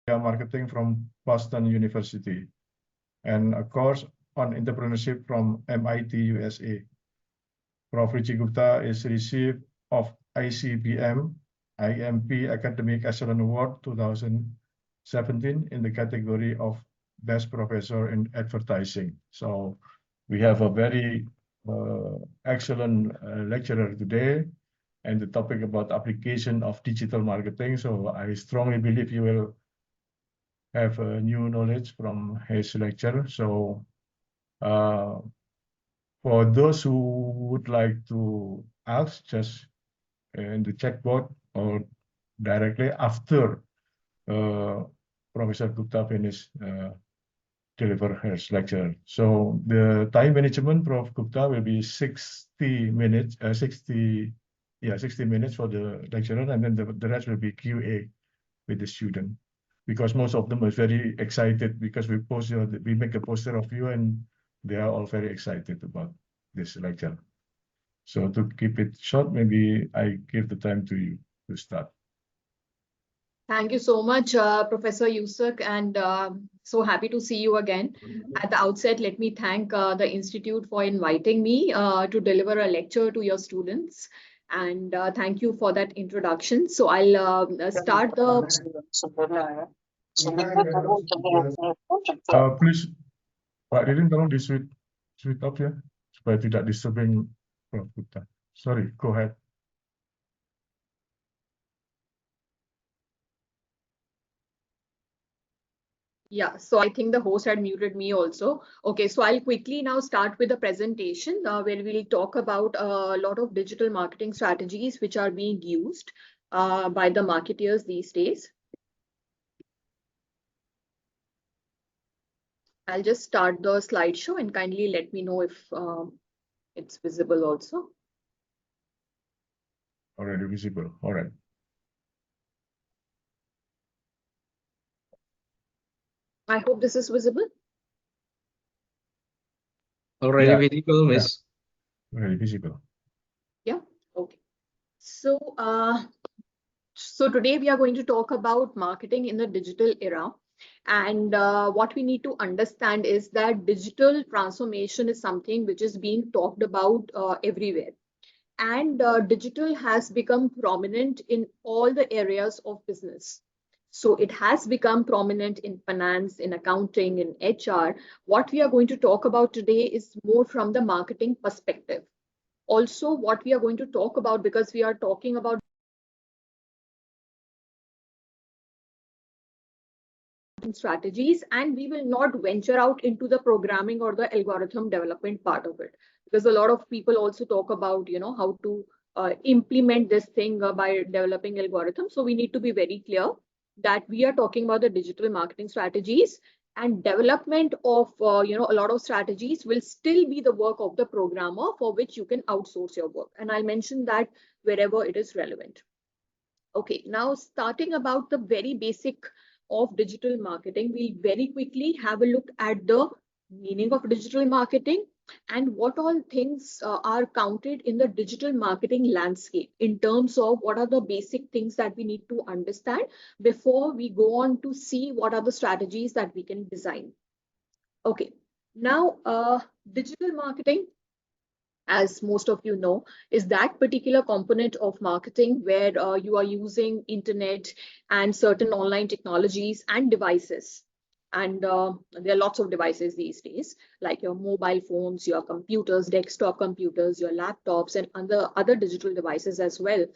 Marketing from Boston University, and a course on entrepreneurship from MIT, USA. Prof. Richie Gupta is received of ICBM IMP Academic Excellence Award 2017 in the category of Best Professor in Advertising. So we have a very excellent lecturer today, and the topic about application of digital marketing. So I strongly believe you will have new knowledge from his lecture. So for those who would like to ask, just in the chat board or directly after Professor Gupta finish deliver his lecture. So the time management, Prof. Gupta, will be 60 minutes, 60 minutes for the lecturer, and then the rest will be QA with the student, because most of them are very excited because we make a poster of you, and they are all very excited about this lecture. So to keep it short, maybe I give the time to you to start. Thank you so much, Professor Yusuf, and so happy to see you again. At the outset, let me thank the Institute for inviting me to deliver a lecture to your students. And thank you for that introduction. So I'll start the... Please, Pak Didin, tolong di switch off ya, supaya tidak disturbing Prof. Gupta. Sorry, go ahead. Yeah, so I think the host had muted me also. Okay, so I'll quickly now start with the presentation where we'll talk about a lot of digital marketing strategies which are being used by the marketeers these days. I'll just start the slideshow and kindly let me know if it's visible also. Already visible, all right. I hope this is visible. Already visible, Miss. Yeah. Already visible. Yeah, okay. So, so today we are going to talk about marketing in the digital era. And what we need to understand is that digital transformation is something which is being talked about everywhere. And digital has become prominent in all the areas of business. So it has become prominent in finance, in accounting, in HR. What we are going to talk about today is more from the marketing perspective. Also, what we are going to talk about, because we are talking about strategies, and we will not venture out into the programming or the algorithm development part of it, because a lot of people also talk about, you know, how to implement this thing by developing algorithms. So we need to be very clear that we are talking about the digital marketing strategies, and development of you know, a lot of strategies will still be the work of the programmer, for which you can outsource your work, and I'll mention that wherever it is relevant. Okay, now starting about the very basic of digital marketing, we'll very quickly have a look at the meaning of digital marketing and what all things are counted in the digital marketing landscape, in terms of what are the basic things that we need to understand before we go on to see what are the strategies that we can design. Okay, now digital marketing, as most of you know, is that particular component of marketing where you are using internet and certain online technologies and devices. And there are lots of devices these days, like your mobile phones, your computers, desktop computers, your laptops, and other digital devices as well,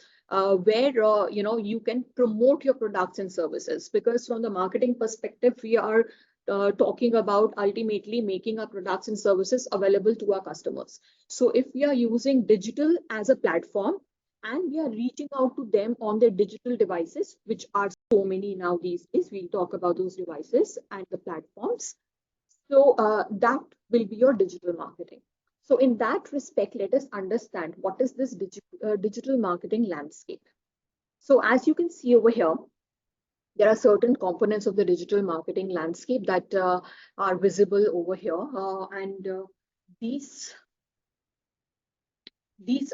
where you know, you can promote your products and services. Because from the marketing perspective, we are talking about ultimately making our products and services available to our customers. So if we are using digital as a platform and we are reaching out to them on their digital devices, which are so many now these days, we'll talk about those devices and the platforms. So that will be your digital marketing. So in that respect, let us understand what is this digital marketing landscape. So as you can see over here, there are certain components of the digital marketing landscape that are visible over here, and these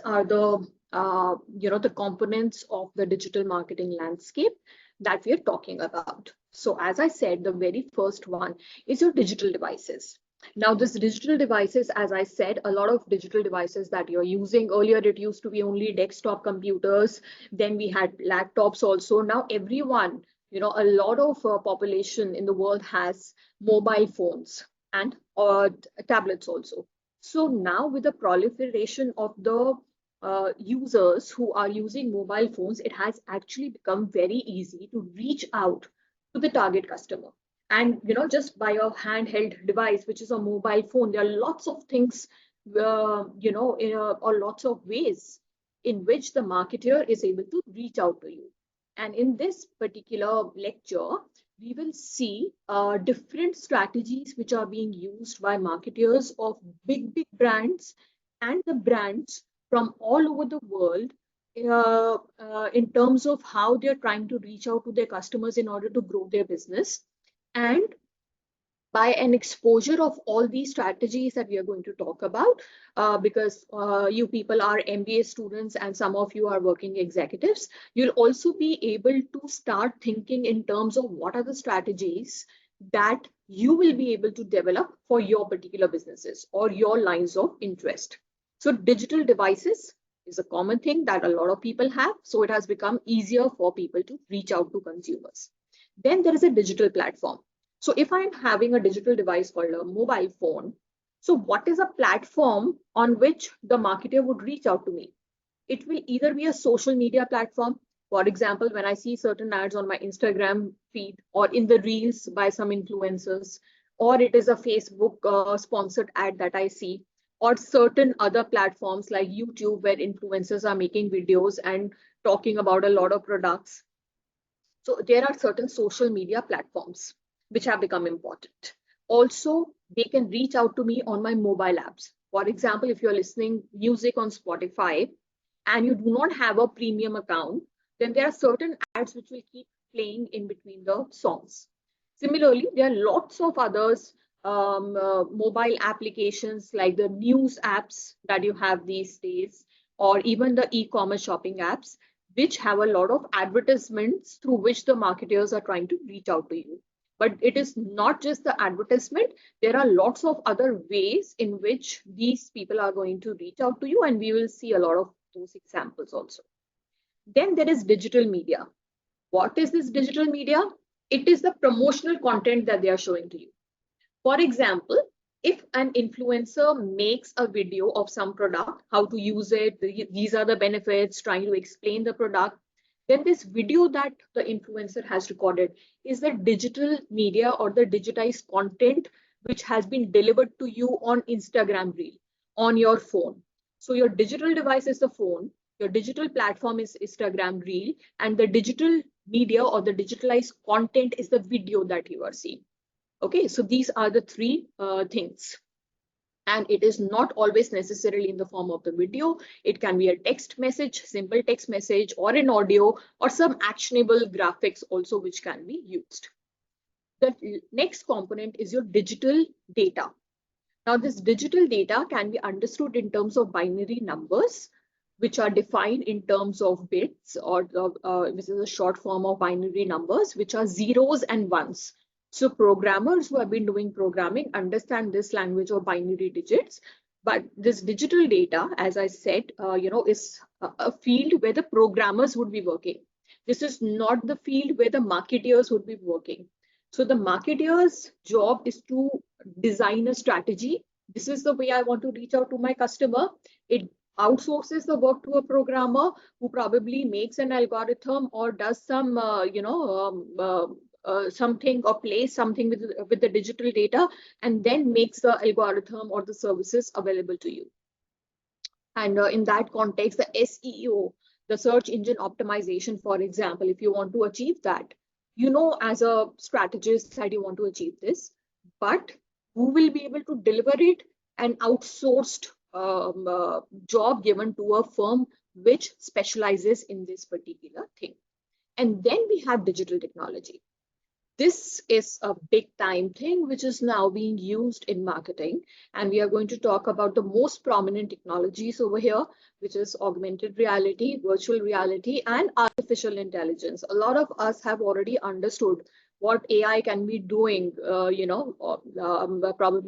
are the you know, the components of the digital marketing landscape, that we are talking about. So as I said, the very first one is your digital devices. Now, this digital devices, as I said, a lot of digital devices that you're using. Earlier, it used to be only desktop computers. Then we had laptops also. Now, everyone, a lot of population in the world has mobile phones and tablets also. So now with the proliferation of the users who are using mobile phones, it has actually become very easy to reach out to the target customer. And just by a handheld device, which is a mobile phone, there are lots of things, or lots of ways in which the marketer is able to reach out to you. And in this particular lecture, we will see different strategies which are being used by marketers of big brands and the brands from all over the world in terms of how they're trying to reach out to their customers in order to grow their business. And by an exposure of all these strategies that we are going to talk about, because you people are MBA students and some of you are working executives, you'll also be able to start thinking in terms of what are the strategies that you will be able to develop for your particular businesses or your lines of interest. So digital devices is a common thing that a lot of people have. So it has become easier for people to reach out to consumers. Then there is a digital platform. So if I'm having a digital device called a mobile phone, so what is a platform on which the marketer would reach out to me? It will either be a social media platform. For example, when I see certain ads on my Instagram feed or in the reels by some influencers, or it is a Facebook sponsored ad that I see, or certain other platforms like YouTube where influencers are making videos and talking about a lot of products. So there are certain social media platforms which have become important. Also, they can reach out to me on my mobile apps. For example, if you're listening music on Spotify and you do not have a premium account, then there are certain ads which will keep playing in between the songs. Similarly, there are lots of others mobile applications like the news apps that you have these days, or even the e-commerce shopping apps, which have a lot of advertisements through which the marketers are trying to reach out to you. But it is not just the advertisement. There are lots of other ways in which these people are going to reach out to you, and we will see a lot of those examples also. Then there is digital media. What is this digital media? It is the promotional content that they are showing to you. For example, if an influencer makes a video of some product, how to use it, these are the benefits, trying to explain the product, then this video that the influencer has recorded is the digital media or the digitized content which has been delivered to you on Instagram Reel, on your phone. So your digital device is the phone, your digital platform is Instagram Reel, and the digital media or the digitalized content is the video that you are seeing. Okay, so these are the three things. And it is not always necessarily in the form of the video. It can be a text message, simple text message, or an audio, or some actionable graphics also which can be used. The next component is your digital data. Now, this digital data can be understood in terms of binary numbers, which are defined in terms of bits, or this is a short form of binary numbers, which are zeros and ones. So programmers who have been doing programming understand this language of binary digits. But this digital data, as I said, is a field where the programmers would be working. This is not the field where the marketeers would be working. So the marketeer's job is to design a strategy. This is the way I want to reach out to my customer. It outsources the work to a programmer who probably makes an algorithm or does some, something or plays something with the digital data, and then makes the algorithm or the services available to you. And in that context, the SEO, the search engine optimization, for example, if you want to achieve that, as a strategist that you want to achieve this, but who will be able to deliver it? An outsourced job given to a firm which specializes in this particular thing. And then we have digital technology. this is a big time thing which is now being used in marketing. And we are going to talk about the most prominent technologies over here, which is augmented reality, virtual reality, and artificial intelligence. A lot of us have already understood what AI can be doing. Probably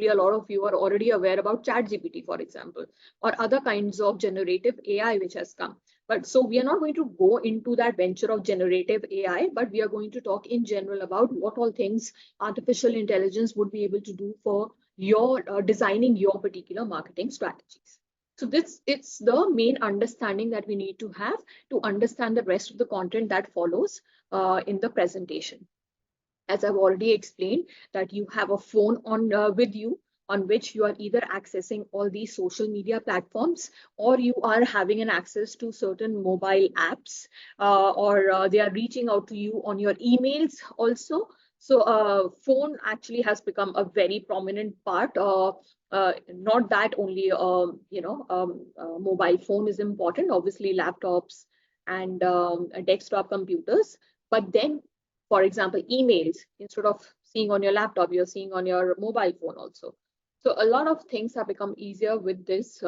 a lot of you are already aware about ChatGPT, for example, or other kinds of generative AI which has come. But so we are not going to go into that venture of generative AI, but we are going to talk in general about what all things artificial intelligence would be able to do for your designing your particular marketing strategies. So it's the main understanding that we need to have to understand the rest of the content that follows in the presentation. As I've already explained, that you have a phone on with you, on which you are either accessing all these social media platforms, or you are having an access to certain mobile apps, or they are reaching out to you on your emails also. So phone actually has become a very prominent part. Not that only mobile phone is important, obviously laptops and desktop computers, but then, for example, emails, instead of seeing on your laptop, you're seeing on your mobile phone also. So a lot of things have become easier with this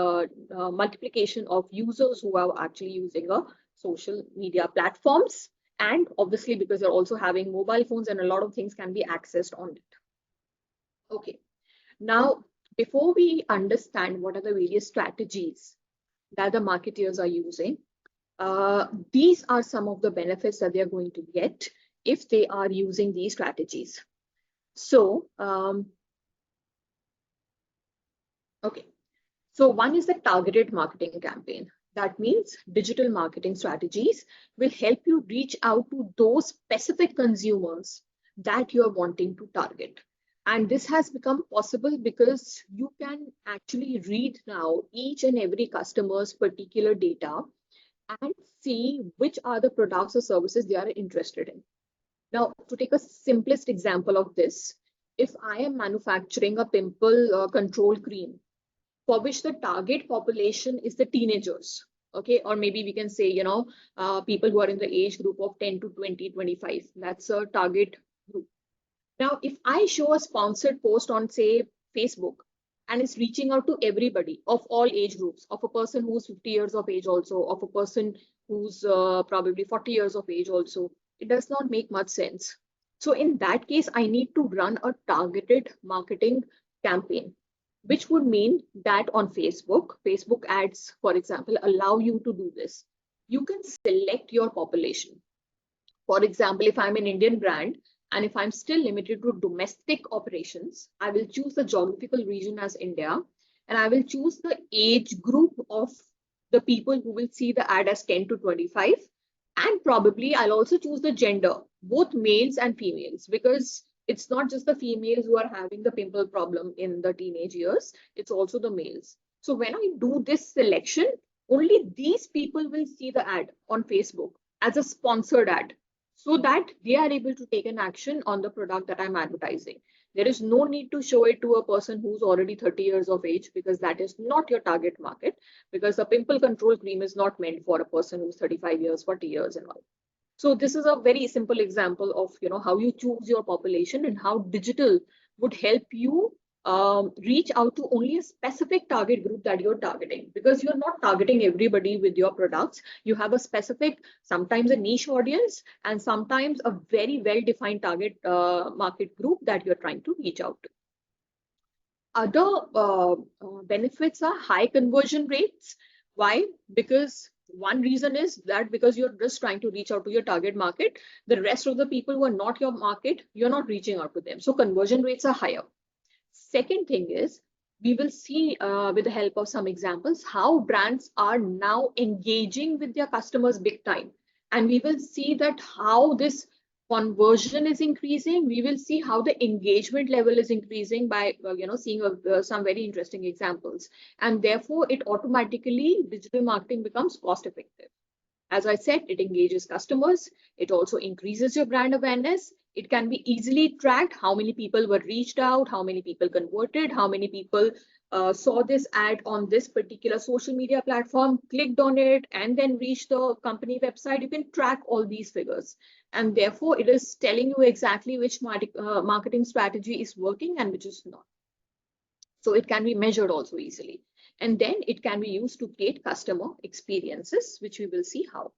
multiplication of users who are actually using social media platforms. And obviously, because they're also having mobile phones, and a lot of things can be accessed on it. Okay. Now, before we understand what are the various strategies that the marketeers are using, these are some of the benefits that they are going to get if they are using these strategies. So, okay. So one is the targeted marketing campaign. That means digital marketing strategies will help you reach out to those specific consumers that you're wanting to target. And this has become possible because you can actually read now each and every customer's particular data and see which are the products or services they are interested in. Now, to take a simplest example of this, if I am manufacturing a pimple control cream, for which the target population is the teenagers, okay, or maybe we can say, people who are in the age group of 10 to 20, 25, that's a target group. Now, if I show a sponsored post on, say, Facebook, and it's reaching out to everybody of all age groups, of a person who's 50 years of age also, of a person who's probably 40 years of age also, it does not make much sense. So in that case, I need to run a targeted marketing campaign, which would mean that on Facebook ads, for example, allow you to do this. You can select your population. For example, if I'm an Indian brand, and if I'm still limited to domestic operations, I will choose the geographical region as India, and I will choose the age group of the people who will see the ad as 10 to 25. And probably I'll also choose the gender, both males and females, because it's not just the females who are having the pimple problem in the teenage years, it's also the males. So when I do this selection, only these people will see the ad on Facebook as a sponsored ad, so that they are able to take an action on the product that I'm advertising. There is no need to show it to a person who's already 30 years of age, because that is not your target market, because a pimple control cream is not meant for a person who's 35 years, 40 years and all. So this is a very simple example of how you choose your population and how digital would help you reach out to only a specific target group that you're targeting, because you're not targeting everybody with your products. You have a specific, sometimes a niche audience, and sometimes a very well-defined target market group that you're trying to reach out to. Other benefits are high conversion rates. Why? Because one reason is that because you're just trying to reach out to your target market, the rest of the people who are not your market, you're not reaching out to them. So conversion rates are higher. Second thing is, we will see with the help of some examples how brands are now engaging with their customers big time. And we will see that how this conversion is increasing. We will see how the engagement level is increasing by seeing some very interesting examples. And therefore, it automatically, digital marketing becomes cost effective. As I said, it engages customers. It also increases your brand awareness. It can be easily tracked how many people were reached out, how many people converted, how many people saw this ad on this particular social media platform, clicked on it, and then reached the company website, you can track all these figures. And therefore, it is telling you exactly which marketing strategy is working and which is not. So it can be measured also easily. And then it can be used to create customer experiences, which we will see how.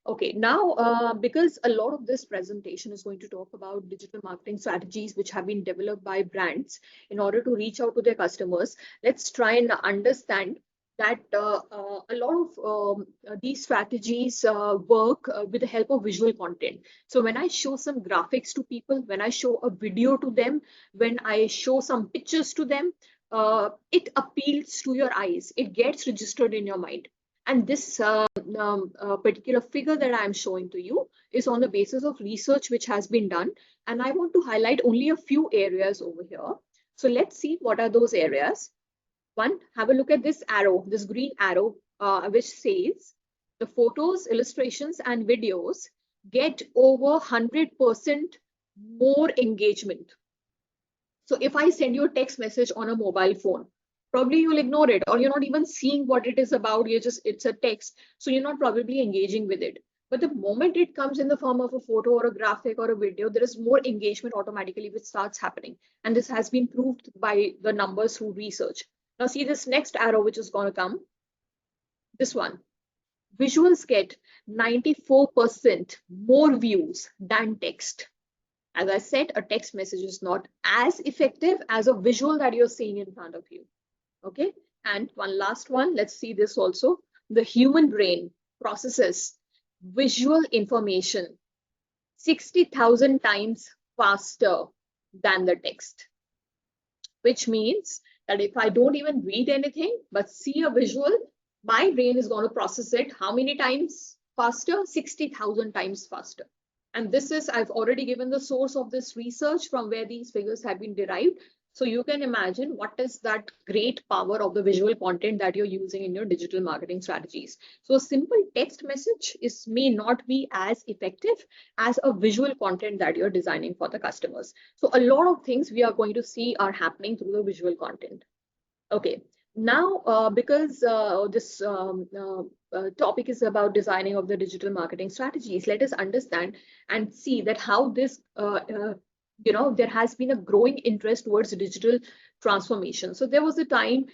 Okay, now because a lot of this presentation is going to talk about digital marketing strategies which have been developed by brands in order to reach out to their customers, let's try and understand that a lot of these strategies work with the help of visual content. So when I show some graphics to people, when I show a video to them, when I show some pictures to them, it appeals to your eyes, it gets registered in your mind. And this particular figure that I'm showing to you is on the basis of research which has been done. And I want to highlight only a few areas over here. So let's see what are those areas. One, have a look at this arrow, this green arrow, which says the photos, illustrations, and videos get over 100% more engagement. So if I send you a text message on a mobile phone, probably you'll ignore it, or you're not even seeing what it is about. It's a text, so you're not probably engaging with it. But the moment it comes in the form of a photo or a graphic or a video, there is more engagement automatically which starts happening. And this has been proved by the numbers through research. Now see this next arrow which is going to come. This one. Visuals get 94% more views than text. As I said, a text message is not as effective as a visual that you're seeing in front of you. Okay, and one last one, let's see this also. The human brain processes visual information 60,000 times faster than the text, which means that if I don't even read anything but see a visual, my brain is going to process it how many times faster? 60,000 times faster. And this is, I've already given the source of this research from where these figures have been derived. So you can imagine what is that great power of the visual content that you're using in your digital marketing strategies. So a simple text message may not be as effective as a visual content that you're designing for the customers. So a lot of things we are going to see are happening through the visual content. Okay, now because this topic is about designing of the digital marketing strategies, let us understand and see that how this there has been a growing interest towards digital transformation. So there was a time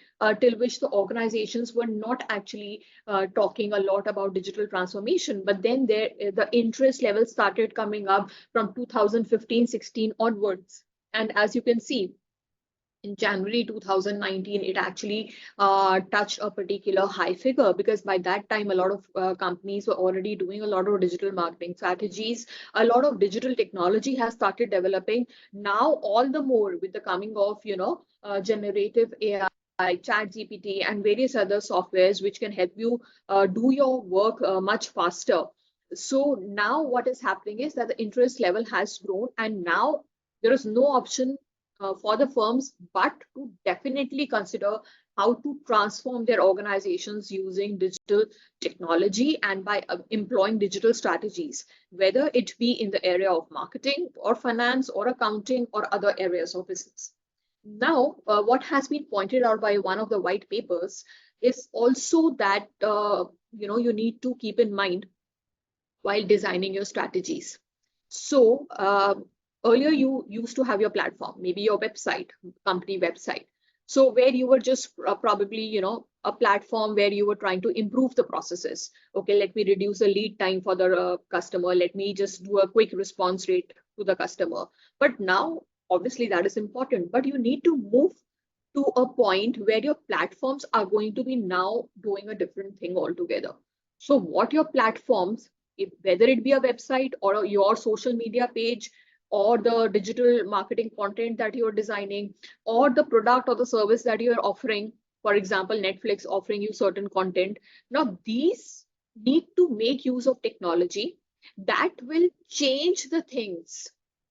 till which the organizations were not actually talking a lot about digital transformation, but then the interest level started coming up from 2015-16 onwards. And as you can see, in January 2019, it actually touched a particular high figure, because by that time, a lot of companies were already doing a lot of digital marketing strategies. A lot of digital technology has started developing. Now, all the more with the coming of, generative AI, ChatGPT, and various other softwares which can help you do your work much faster. So now what is happening is that the interest level has grown, and now there is no option for the firms but to definitely consider how to transform their organizations using digital technology and by employing digital strategies, whether it be in the area of marketing or finance or accounting or other areas of business. Now, what has been pointed out by one of the white papers is also that you need to keep in mind while designing your strategies. So earlier you used to have your platform, maybe your website, company website. So where you were just probably, a platform where you were trying to improve the processes. Okay, let me reduce the lead time for the customer. Let me just do a quick response rate to the customer. But now, obviously that is important, but you need to move to a point where your platforms are going to be now doing a different thing altogether. So what your platforms, whether it be a website or your social media page, or the digital marketing content that you're designing, or the product or the service that you're offering, for example, Netflix offering you certain content. Now, these need to make use of technology that will change the things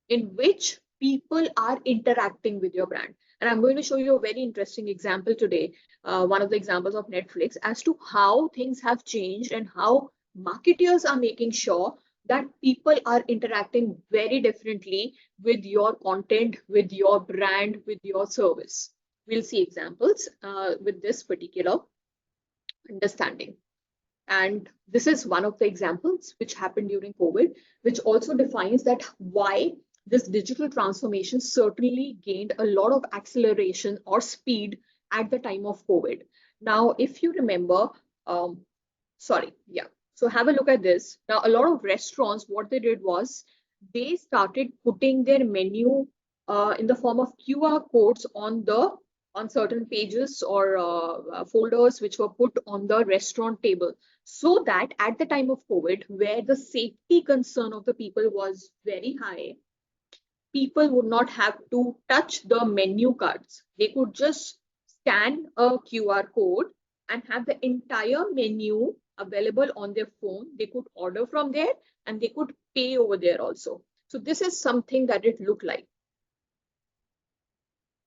in which people are interacting with your brand. And I'm going to show you a very interesting example today, one of the examples of Netflix, as to how things have changed and how marketers are making sure that people are interacting very differently with your content, with your brand, with your service. we'll see examples with this particular understanding. And this is one of the examples which happened during COVID, which also defines that why this digital transformation certainly gained a lot of acceleration or speed at the time of COVID. Now, if you remember, so have a look at this. Now, a lot of restaurants, what they did was they started putting their menu in the form of QR codes on certain pages or folders which were put on the restaurant table, so that at the time of COVID, where the safety concern of the people was very high, people would not have to touch the menu cards. They could just scan a QR code and have the entire menu available on their phone. They could order from there and they could pay over there also. So this is something that it looked like.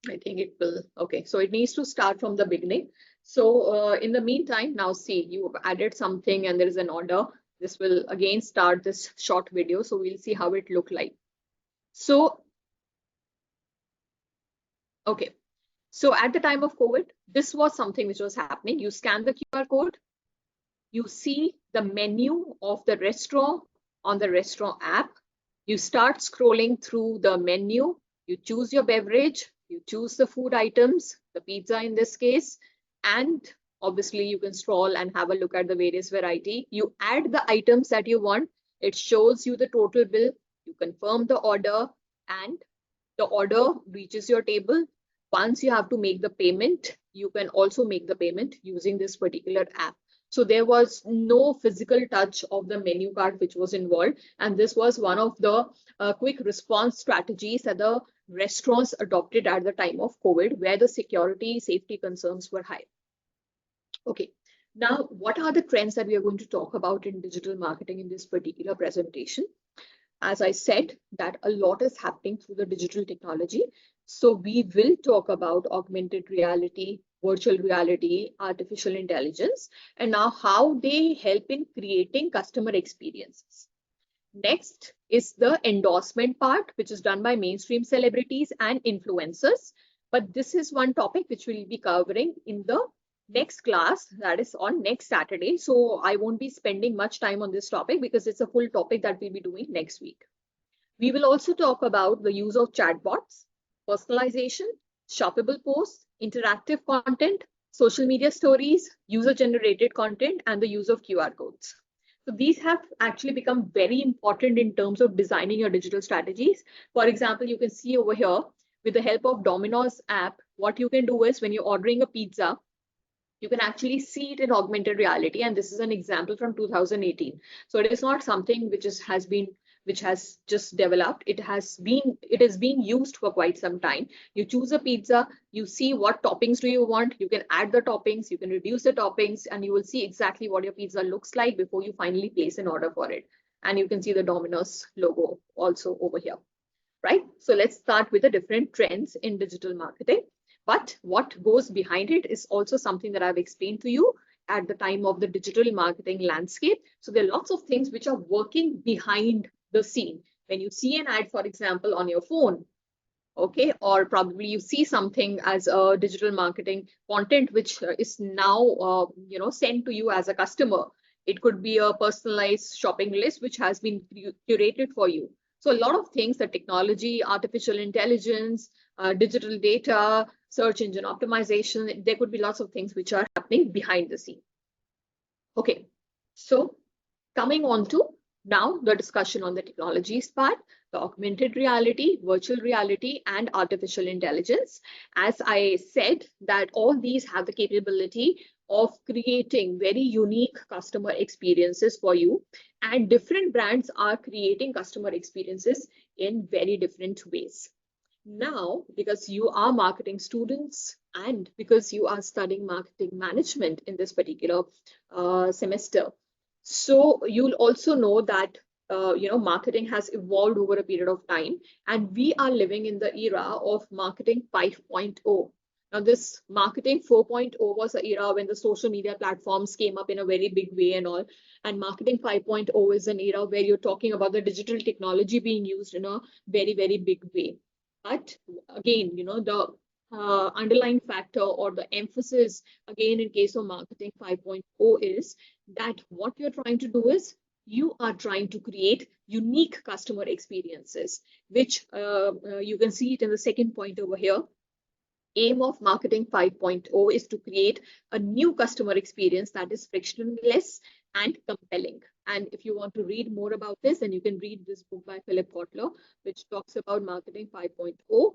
I think it will, okay, so it needs to start from the beginning. So in the meantime, now see, you have added something and there is an order. This will again start this short video. So we'll see how it looked like. So, okay, so at the time of COVID, this was something which was happening. You scan the QR code, you see the menu of the restaurant on the restaurant app. You start scrolling through the menu, you choose your beverage, you choose the food items, the pizza in this case, and obviously you can scroll and have a look at the various variety. You add the items that you want. It shows you the total bill. You confirm the order and the order reaches your table. Once you have to make the payment, you can also make the payment using this particular app. So there was no physical touch of the menu card which was involved. And this was one of the quick response strategies that the restaurants adopted at the time of COVID, where the security, safety concerns were high. Okay, now what are the trends that we are going to talk about in digital marketing in this particular presentation? As I said, that a lot is happening through the digital technology. So we will talk about augmented reality, virtual reality, artificial intelligence, and now how they help in creating customer experiences. Next is the endorsement part, which is done by mainstream celebrities and influencers. But this is one topic which we'll be covering in the next class, that is on next Saturday. So I won't be spending much time on this topic because it's a full topic that we'll be doing next week. We will also talk about the use of chatbots, personalization, shoppable posts, interactive content, social media stories, user-generated content, and the use of QR codes. So these have actually become very important in terms of designing your digital strategies. For example, you can see over here with the help of Domino's app, what you can do is when you're ordering a pizza, you can actually see it in augmented reality. And this is an example from 2018. So it is not something which has just developed. It is being used for quite some time. You choose a pizza, you see what toppings do you want, you can add the toppings, you can reduce the toppings, and you will see exactly what your pizza looks like before you finally place an order for it. And you can see the Domino's logo also over here, right? So let's start with the different trends in digital marketing. But what goes behind it is also something that I've explained to you at the time of the digital marketing landscape. So there are lots of things which are working behind the scene. When you see an ad, for example, on your phone, okay, or probably you see something as a digital marketing content which is now sent to you as a customer. It could be a personalized shopping list which has been curated for you. So a lot of things, the technology, artificial intelligence, digital data, search engine optimization, there could be lots of things which are happening behind the scene. Okay, so coming on to now the discussion on the technologies part, the augmented reality, virtual reality, and artificial intelligence. As I said, that all these have the capability of creating very unique customer experiences for you, and different brands are creating customer experiences in very different ways. Now, because you are marketing students and because you are studying marketing management in this particular semester, so you'll also know that marketing has evolved over a period of time, and we are living in the era of marketing 5.0. Now, this marketing 4.0 was an era when the social media platforms came up in a very big way and all. And marketing 5.0 is an era where you're talking about the digital technology being used in a very, very big way. But again, the underlying factor or the emphasis again in case of marketing 5.0 is that what you're trying to do is you are trying to create unique customer experiences, which you can see it in the second point over here. Aim of marketing 5.0 is to create a new customer experience that is frictionless and compelling. And if you want to read more about this, then you can read this book by Philip Kotler, which talks about marketing 5.0.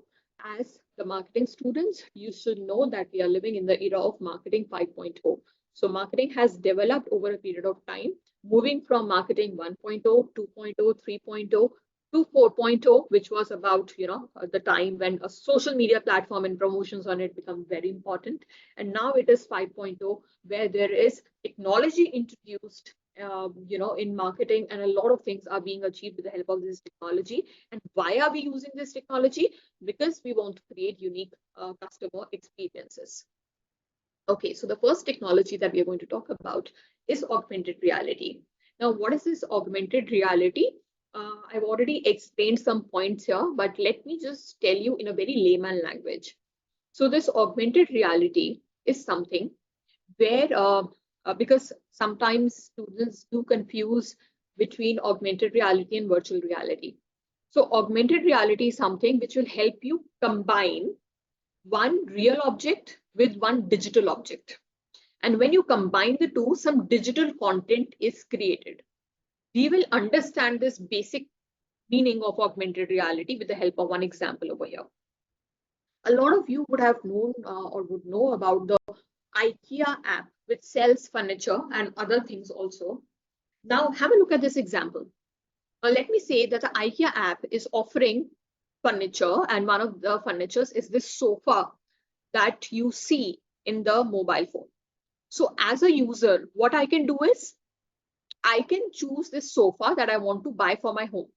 As the marketing students, you should know that we are living in the era of marketing 5.0. So marketing has developed over a period of time, moving from marketing 1.0, 2.0, 3.0 to 4.0, which was about, the time when a social media platform and promotions on it become very important. And now it is 5.0, where there is technology introduced, in marketing, and a lot of things are being achieved with the help of this technology. And why are we using this technology? Because we want to create unique customer experiences. Okay, so the first technology that we are going to talk about is augmented reality. Now, what is this augmented reality? I've already explained some points here, but let me just tell you in a very layman language. So this augmented reality is something where, because sometimes students do confuse between augmented reality and virtual reality. So augmented reality is something which will help you combine one real object with one digital object. And when you combine the two, some digital content is created. We will understand this basic meaning of augmented reality with the help of one example over here. A lot of you would have known or would know about the IKEA app, which sells furniture and other things also. Now have a look at this example. Let me say that the IKEA app is offering furniture, and one of the furnitures is this sofa that you see in the mobile phone. So as a user, what I can do is I can choose this sofa that I want to buy for my home,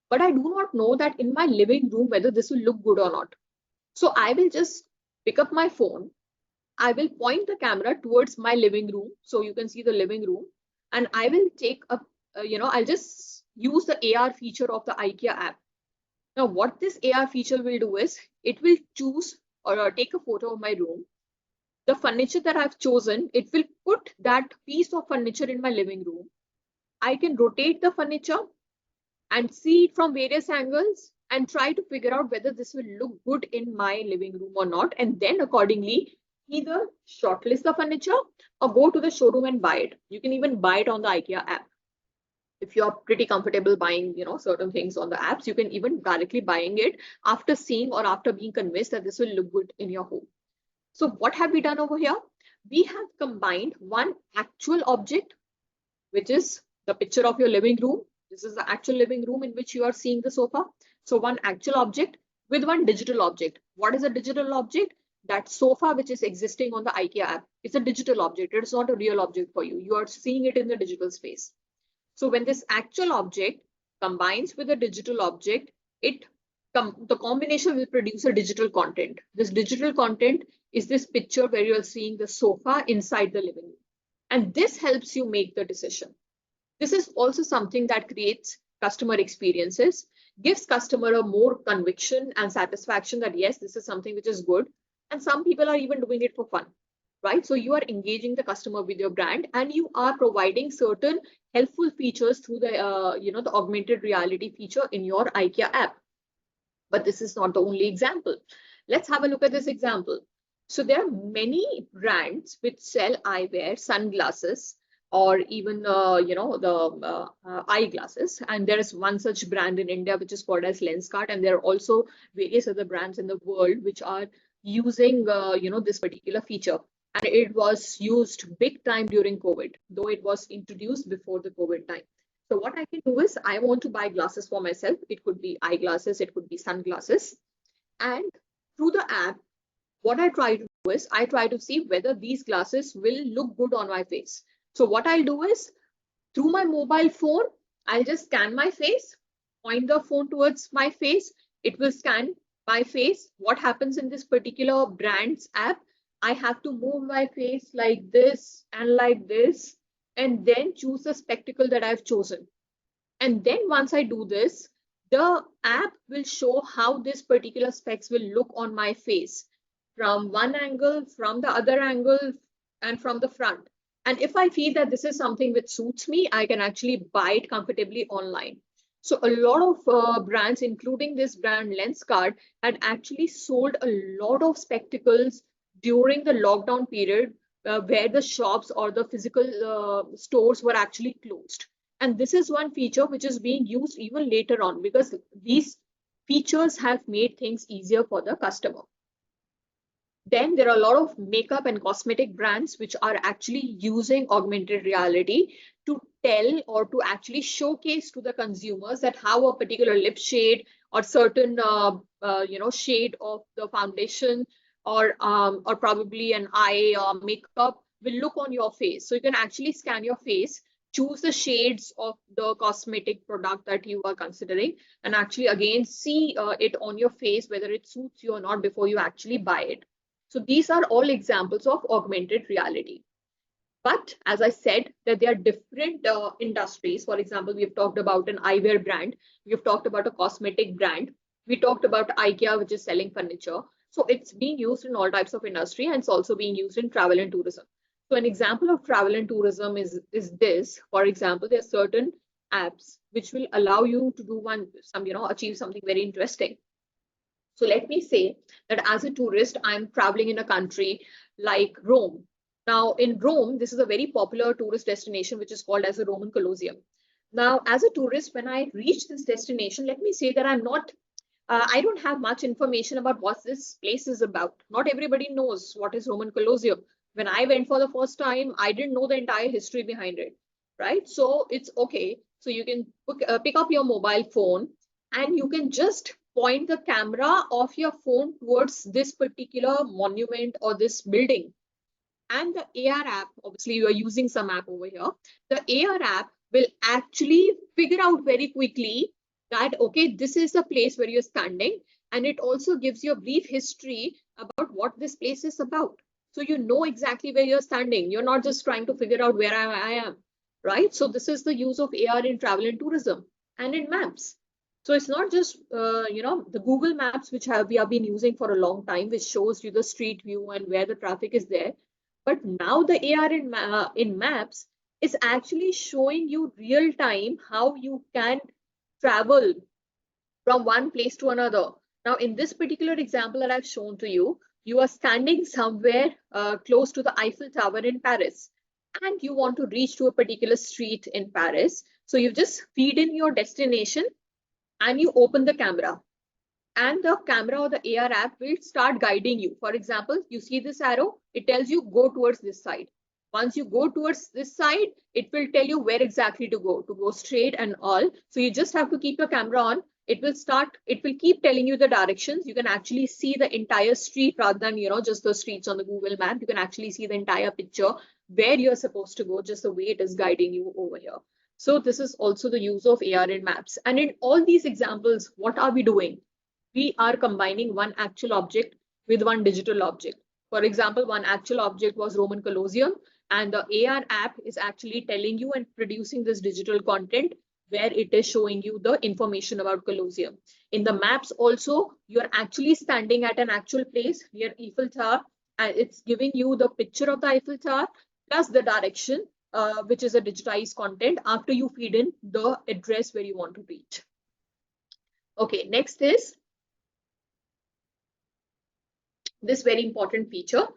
but I do not know that in my living room whether this will look good or not. So I will just pick up my phone, I will point the camera towards my living room, so you can see the living room, and I will take a, I'll just use the AR feature of the IKEA app. Now what this AR feature will do is it will choose or take a photo of my room. The furniture that I've chosen, it will put that piece of furniture in my living room. I can rotate the furniture and see it from various angles and try to figure out whether this will look good in my living room or not. And then accordingly, either shortlist the furniture or go to the showroom and buy it. You can even buy it on the IKEA app. If you're pretty comfortable buying, certain things on the apps, you can even directly buying it after seeing or after being convinced that this will look good in your home. So what have we done over here? We have combined one actual object, which is the picture of your living room. This is the actual living room in which you are seeing the sofa. So one actual object with one digital object. What is a digital object? That sofa which is existing on the IKEA app. It's a digital object. It is not a real object for you. You are seeing it in the digital space. So when this actual object combines with a digital object, the combination will produce a digital content. This digital content is this picture where you are seeing the sofa inside the living room. And this helps you make the decision. This is also something that creates customer experiences, gives customer a more conviction and satisfaction that yes, this is something which is good. And some people are even doing it for fun, right? So you are engaging the customer with your brand, and you are providing certain helpful features through the, the augmented reality feature in your IKEA app. But this is not the only example. Let's have a look at this example. So there are many brands which sell eyewear, sunglasses, or even eyeglasses. And there is one such brand in India which is called as Lenskart, and there are also various other brands in the world which are using this particular feature. And it was used big time during COVID, though it was introduced before the COVID time. So what I can do is I want to buy glasses for myself. It could be eyeglasses, it could be sunglasses. And through the app, what I try to do is I try to see whether these glasses will look good on my face. So what I'll do is through my mobile phone, I'll just scan my face, point the phone towards my face. It will scan my face. What happens in this particular brand's app? I have to move my face like this and like this, and then choose the spectacle that I've chosen. And then once I do this, the app will show how this particular specs will look on my face. from one angle, from the other angle, and from the front. And if I feel that this is something which suits me, I can actually buy it comfortably online. So a lot of brands, including this brand Lenscard, had actually sold a lot of spectacles during the lockdown period where the shops or the physical stores were actually closed. And this is one feature which is being used even later on, because these features have made things easier for the customer. Then there are a lot of makeup and cosmetic brands which are actually using augmented reality to tell or to actually showcase to the consumers that how a particular lip shade or certain shade of the foundation or probably an eye makeup will look on your face. So you can actually scan your face, choose the shades of the cosmetic product that you are considering, and actually again see it on your face whether it suits you or not before you actually buy it. So these are all examples of augmented reality. But as I said, that there are different industries. For example, we've talked about an eyewear brand. We've talked about a cosmetic brand. We talked about IKEA, which is selling furniture. So it's being used in all types of industry, and it's also being used in travel and tourism. So an example of travel and tourism is this. For example, there are certain apps which will allow you to do achieve something very interesting. So let me say that as a tourist, I'm traveling in a country like Rome. Now in Rome, this is a very popular tourist destination, which is called as the Roman Colosseum. Now, as a tourist, when I reach this destination, let me say that I don't have much information about what this place is about. Not everybody knows what is Roman Colosseum. When I went for the first time, I didn't know the entire history behind it, right? So it's okay. So you can pick up your mobile phone and you can just point the camera of your phone towards this particular monument or this building. And the AR app, obviously you are using some app over here, the AR app will actually figure out very quickly that, okay, this is the place where you're standing. And it also gives you a brief history about what this place is about. So you know exactly where you're standing. You're not just trying to figure out where I am, right? So this is the use of AR in travel and tourism and in maps. So it's not just, the Google Maps, which we have been using for a long time, which shows you the street view and where the traffic is there. But now the AR in maps is actually showing you real time how you can travel from one place to another. Now, in this particular example that I've shown to you, you are standing somewhere close to the Eiffel Tower in Paris, and you want to reach to a particular street in Paris. So you just feed in your destination and you open the camera, and the camera or the AR app will start guiding you. For example, you see this arrow, it tells you go towards this side. Once you go towards this side, it will tell you where exactly to go straight and all. So you just have to keep your camera on. It will keep telling you the directions. You can actually see the entire street rather than, just the streets on the Google map. You can actually see the entire picture where you're supposed to go, just the way it is guiding you over here. So this is also the use of AR in maps. And in all these examples, what are we doing? We are combining one actual object with one digital object. For example, one actual object was Roman Colosseum, and the AR app is actually telling you and producing this digital content where it is showing you the information about Colosseum. In the maps also, you're actually standing at an actual place near Eiffel Tower, and it's giving you the picture of the Eiffel Tower plus the direction, which is a digitized content after you feed in the address where you want to reach. Okay, next is this very important feature.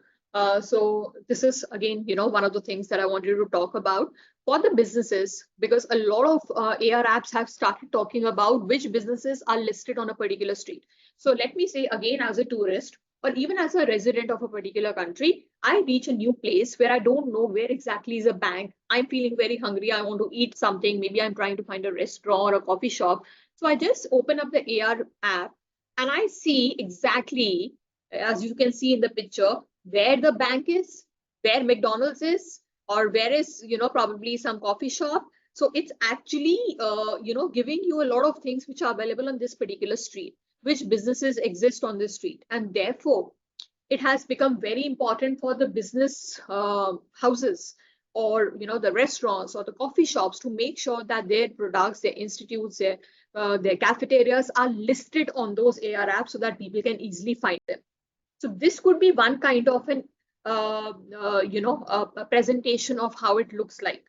So this is again, one of the things that I wanted to talk about for the businesses, because a lot of AR apps have started talking about which businesses are listed on a particular street. So let me say again, as a tourist or even as a resident of a particular country, I reach a new place where I don't know where exactly is a bank. I'm feeling very hungry. I want to eat something. Maybe I'm trying to find a restaurant or a coffee shop. So I just open up the AR app and I see exactly, as you can see in the picture, where the bank is, where McDonald's is, or where is, probably some coffee shop. So it's actually, giving you a lot of things which are available on this particular street, which businesses exist on this street. And therefore, it has become very important for the business houses or, the restaurants or the coffee shops to make sure that their products, their institutes, their cafeterias are listed on those AR apps so that people can easily find them. So this could be one kind of an a presentation of how it looks like.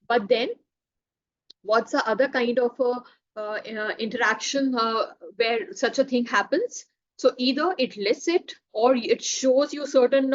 But then what's the other kind of interaction where such a thing happens? So either it lists it or it shows you certain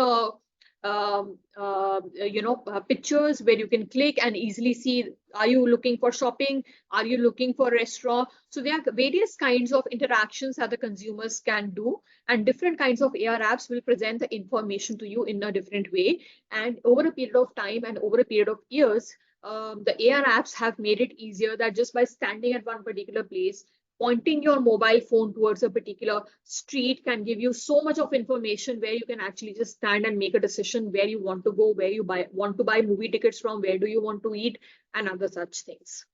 pictures where you can click and easily see, are you looking for shopping, are you looking for a restaurant? So there are various kinds of interactions that the consumers can do, and different kinds of AR apps will present the information to you in a different way. And over a period of time and over a period of years, the AR apps have made it easier that just by standing at one particular place, pointing your mobile phone towards a particular street can give you so much of information where you can actually just stand and make a decision where you want to go, where you want to buy movie tickets from, where do you want to eat, and other such things.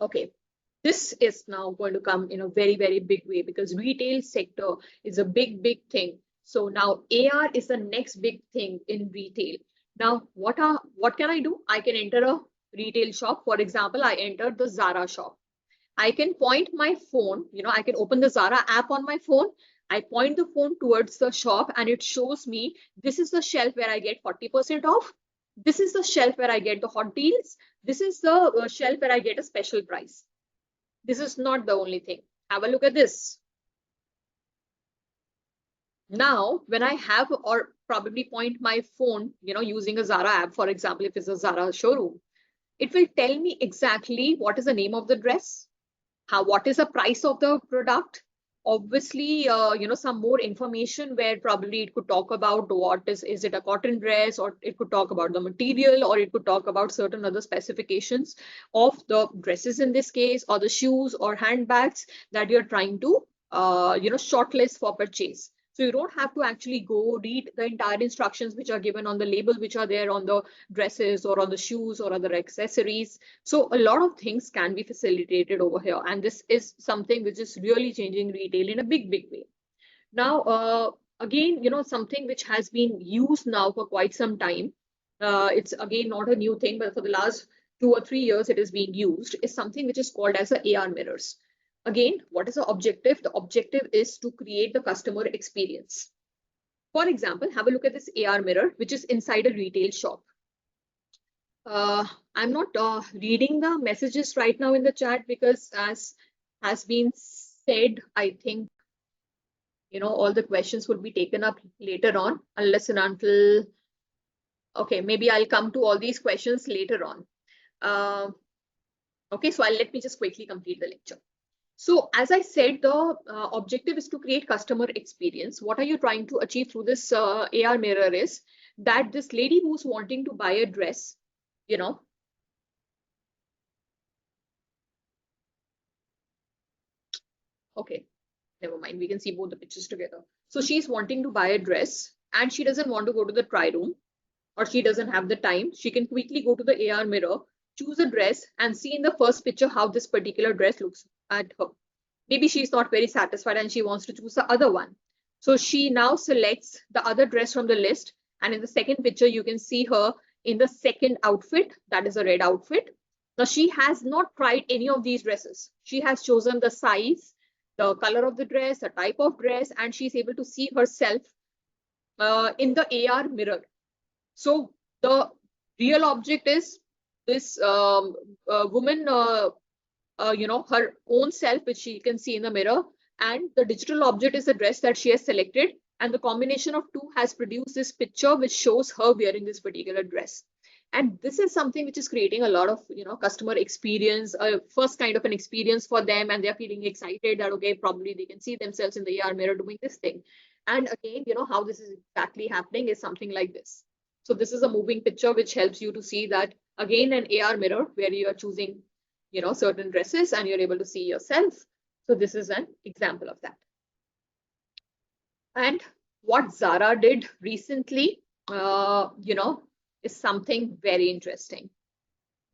Okay, this is now going to come in a very, very big way because retail sector is a big, big thing. So now AR is the next big thing in retail. Now, what can I do? I can enter a retail shop. For example, I entered the Zara shop. I can point my phone, I can open the Zara app on my phone. I point the phone towards the shop and it shows me this is the shelf where I get 40% off. This is the shelf where I get the hot deals. This is the shelf where I get a special price. This is not the only thing. Have a look at this. Now, when I have or probably point my phone, using a Zara app, for example, if it's a Zara showroom, it will tell me exactly what is the name of the dress, what is the price of the product. Obviously, some more information where probably it could talk about is it a cotton dress, or it could talk about the material, or it could talk about certain other specifications of the dresses in this case, or the shoes or handbags that you're trying to, shortlist for purchase. So you don't have to actually go read the entire instructions which are given on the label, which are there on the dresses or on the shoes or other accessories. So a lot of things can be facilitated over here. And this is something which is really changing retail in a big, big way. Now, again, something which has been used now for quite some time. It's again not a new thing, but for the last 2 or 3 years, it is being used, is something which is called as the AR mirrors. Again, what is the objective? The objective is to create the customer experience. For example, have a look at this AR mirror, which is inside a retail shop. I'm not reading the messages right now in the chat because, as has been said, I think, all the questions would be taken up later on, unless and until, okay, maybe I'll come to all these questions later on. Okay, so let me just quickly complete the lecture. So as I said, the objective is to create customer experience. What are you trying to achieve through this AR mirror is that this lady who's wanting to buy a dress, okay, never mind. We can see both the pictures together. So she's wanting to buy a dress and she doesn't want to go to the try room, or she doesn't have the time. She can quickly go to the AR mirror, choose a dress and see in the first picture how this particular dress looks at her. Maybe she's not very satisfied and she wants to choose the other one. So she now selects the other dress from the list. And in the second picture, you can see her in the second outfit, that is a red outfit. Now she has not tried any of these dresses. She has chosen the size, the color of the dress, the type of dress, and she's able to see herself in the AR mirror. So the real object is this woman, her own self, which she can see in the mirror, and the digital object is the dress that she has selected, and the combination of two has produced this picture which shows her wearing this particular dress. And this is something which is creating a lot of customer experience, first kind of an experience for them, and they're feeling excited that okay, probably they can see themselves in the AR mirror doing this thing. And again, how this is exactly happening is something like this. So this is a moving picture which helps you to see that again an AR mirror where you are choosing certain dresses and you're able to see yourself. So this is an example of that. And what Zara did recently, is something very interesting.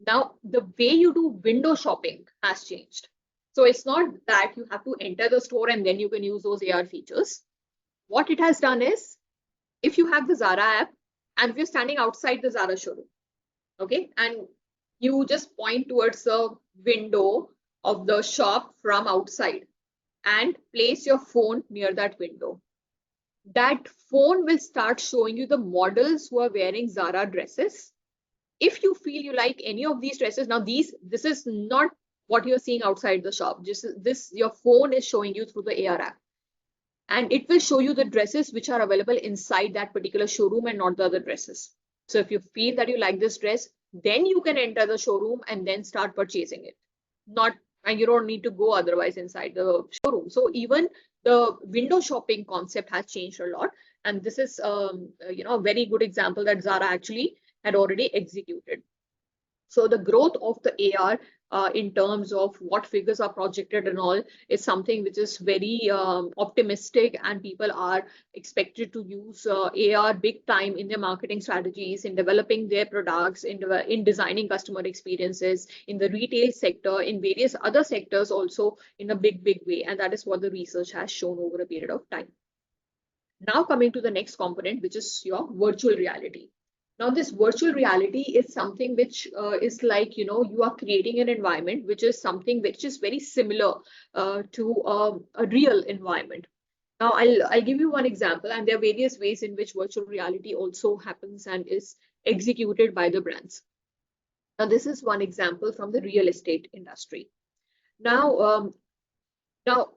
Now, the way you do window shopping has changed. So it's not that you have to enter the store and then you can use those AR features. What it has done is, if you have the Zara app and if you're standing outside the Zara showroom, okay, and you just point towards the window of the shop from outside and place your phone near that window. that phone will start showing you the models who are wearing Zara dresses. If you feel you like any of these dresses, now this is not what you're seeing outside the shop. Your phone is showing you through the AR app. And it will show you the dresses which are available inside that particular showroom and not the other dresses. So if you feel that you like this dress, then you can enter the showroom and then start purchasing it. And you don't need to go otherwise inside the showroom. So even the window shopping concept has changed a lot. And this is a very good example that Zara actually had already executed. So the growth of the AR in terms of what figures are projected and all is something which is very optimistic, and people are expected to use AR big time in their marketing strategies, in developing their products, in designing customer experiences, in the retail sector, in various other sectors also in a big way. And that is what the research has shown over a period of time. Now coming to the next component, which is your virtual reality. Now, this virtual reality is something which is like, you are creating an environment, which is something which is very similar to a real environment. Now, I'll give you one example, and there are various ways in which virtual reality also happens and is executed by the brands. Now, this is one example from the real estate industry. Now,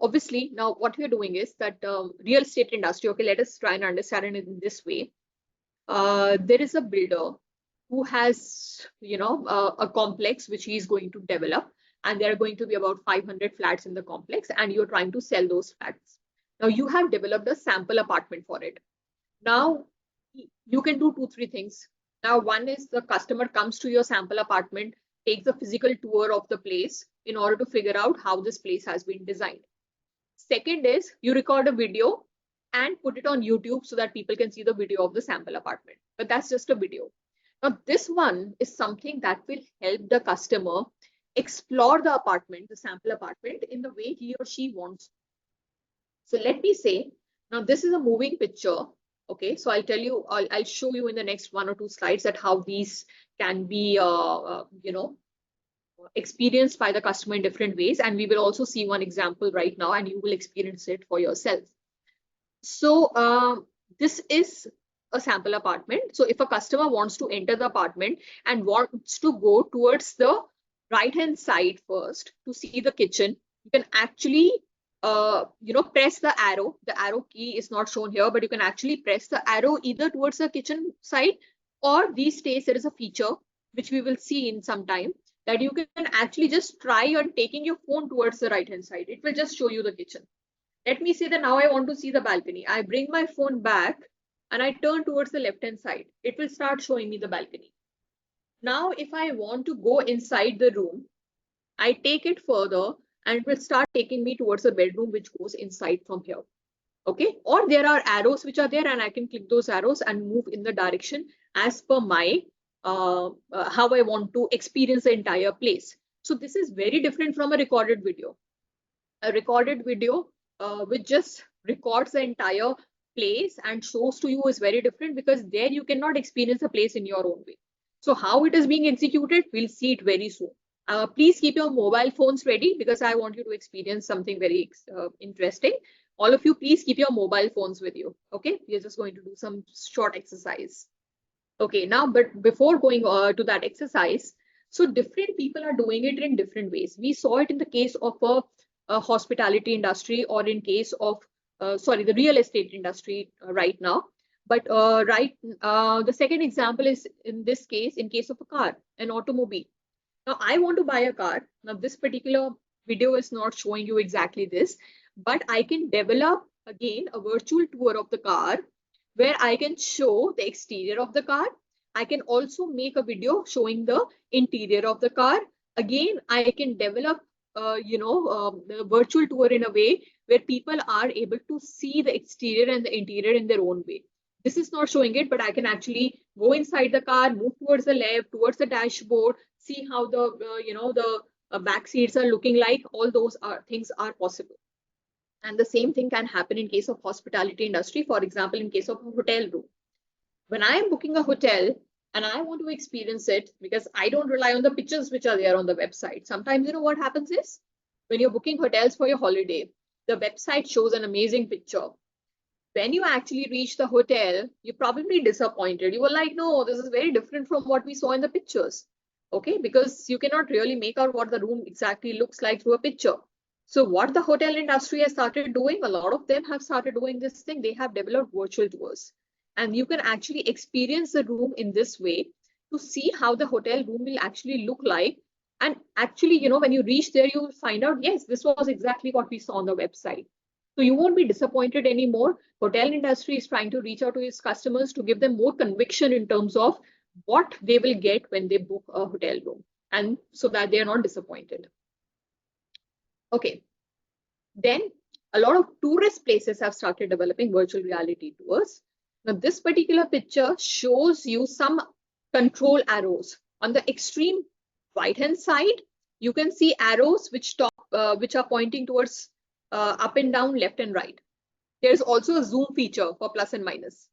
obviously, what we're doing is that real estate industry, okay, let us try and understand it in this way. There is a builder who has, a complex which he is going to develop, and there are going to be about 500 flats in the complex, and you're trying to sell those flats. Now you have developed a sample apartment for it. Now you can do 2-3 things. Now one is the customer comes to your sample apartment, takes a physical tour of the place in order to figure out how this place has been designed. Second is you record a video and put it on YouTube so that people can see the video of the sample apartment. But that's just a video. Now, this one is something that will help the customer explore the apartment, the sample apartment, in the way he or she wants. So let me say, now this is a moving picture. Okay, so I'll tell you, I'll show you in the next 1 or 2 slides that how these can be, experienced by the customer in different ways. And we will also see one example right now, and you will experience it for yourself. So this is a sample apartment. So if a customer wants to enter the apartment and wants to go towards the right-hand side first to see the kitchen, you can actually, press the arrow. The arrow key is not shown here, but you can actually press the arrow either towards the kitchen side, or these days there is a feature which we will see in some time that you can actually just try on taking your phone towards the right-hand side. It will just show you the kitchen. Let me say that now I want to see the balcony. I bring my phone back and I turn towards the left-hand side. It will start showing me the balcony. Now, if I want to go inside the room, I take it further and it will start taking me towards the bedroom, which goes inside from here. Okay. Or there are arrows which are there, and I can click those arrows and move in the direction as per my how I want to experience the entire place. So this is very different from a recorded video. A recorded video which just records the entire place and shows to you is very different, because there you cannot experience a place in your own way. So how it is being executed, we'll see it very soon. Please keep your mobile phones ready, because I want you to experience something very interesting. All of you, please keep your mobile phones with you. Okay, we are just going to do some short exercise. Okay, now, but before going to that exercise, so different people are doing it in different ways. We saw it in the case of a hospitality industry, or in case of the real estate industry right now. But the second example is in this case, in case of a car, an automobile. Now I want to buy a car. Now this particular video is not showing you exactly this, but I can develop again a virtual tour of the car where I can show the exterior of the car. I can also make a video showing the interior of the car. Again, I can develop the virtual tour in a way where people are able to see the exterior and the interior in their own way. This is not showing it, but I can actually go inside the car, move towards the left, towards the dashboard, see how the back seats are looking like. All those things are possible. And the same thing can happen in case of hospitality industry. For example, in case of a hotel room. When I am booking a hotel and I want to experience it, because I don't rely on the pictures which are there on the website. Sometimes, what happens is when you're booking hotels for your holiday, the website shows an amazing picture. when you actually reach the hotel, you're probably disappointed. You were like, no, this is very different from what we saw in the pictures. Okay, because you cannot really make out what the room exactly looks like through a picture. So what the hotel industry has started doing, a lot of them have started doing this thing. They have developed virtual tours. And you can actually experience the room in this way to see how the hotel room will actually look like. And actually, you know, when you reach there, you will find out, yes, this was exactly what we saw on the website. So you won't be disappointed anymore. Hotel industry is trying to reach out to its customers to give them more conviction in terms of what they will get when they book a hotel room, and so that they are not disappointed. Okay. Then a lot of tourist places have started developing virtual reality tours. Now, this particular picture shows you some control arrows. On the extreme right-hand side, you can see arrows which are pointing towards up and down, left and right. There's also a zoom feature for plus and minus.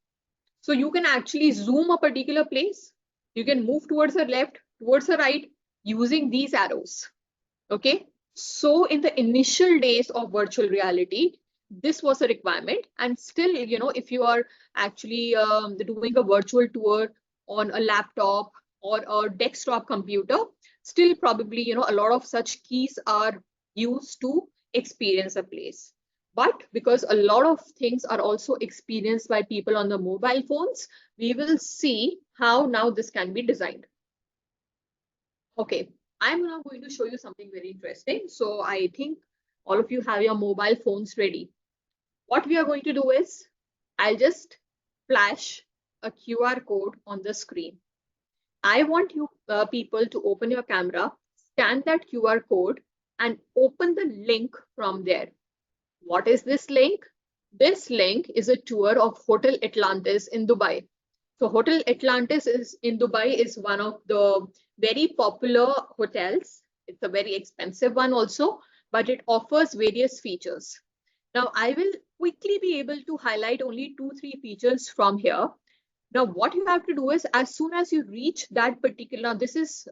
So you can actually zoom a particular place. You can move towards the left, towards the right, using these arrows. Okay. So in the initial days of virtual reality, this was a requirement. And still, you know, if you are actually doing a virtual tour on a laptop or a desktop computer, still probably, you know, a lot of such keys are used to experience a place. But because a lot of things are also experienced by people on the mobile phones, we will see how now this can be designed. Okay, I'm now going to show you something very interesting. So I think all of you have your mobile phones ready. What we are going to do is, I'll just flash a QR code on the screen. I want you people to open your camera, scan that QR code, and open the link from there. What is this link? This link is a tour of Hotel Atlantis in Dubai. So Hotel Atlantis in Dubai is one of the very popular hotels. It's a very expensive one also, but it offers various features. Now I will quickly be able to highlight only 2-3 features from here. Now what you have to do is, as soon as you reach that particular, this is,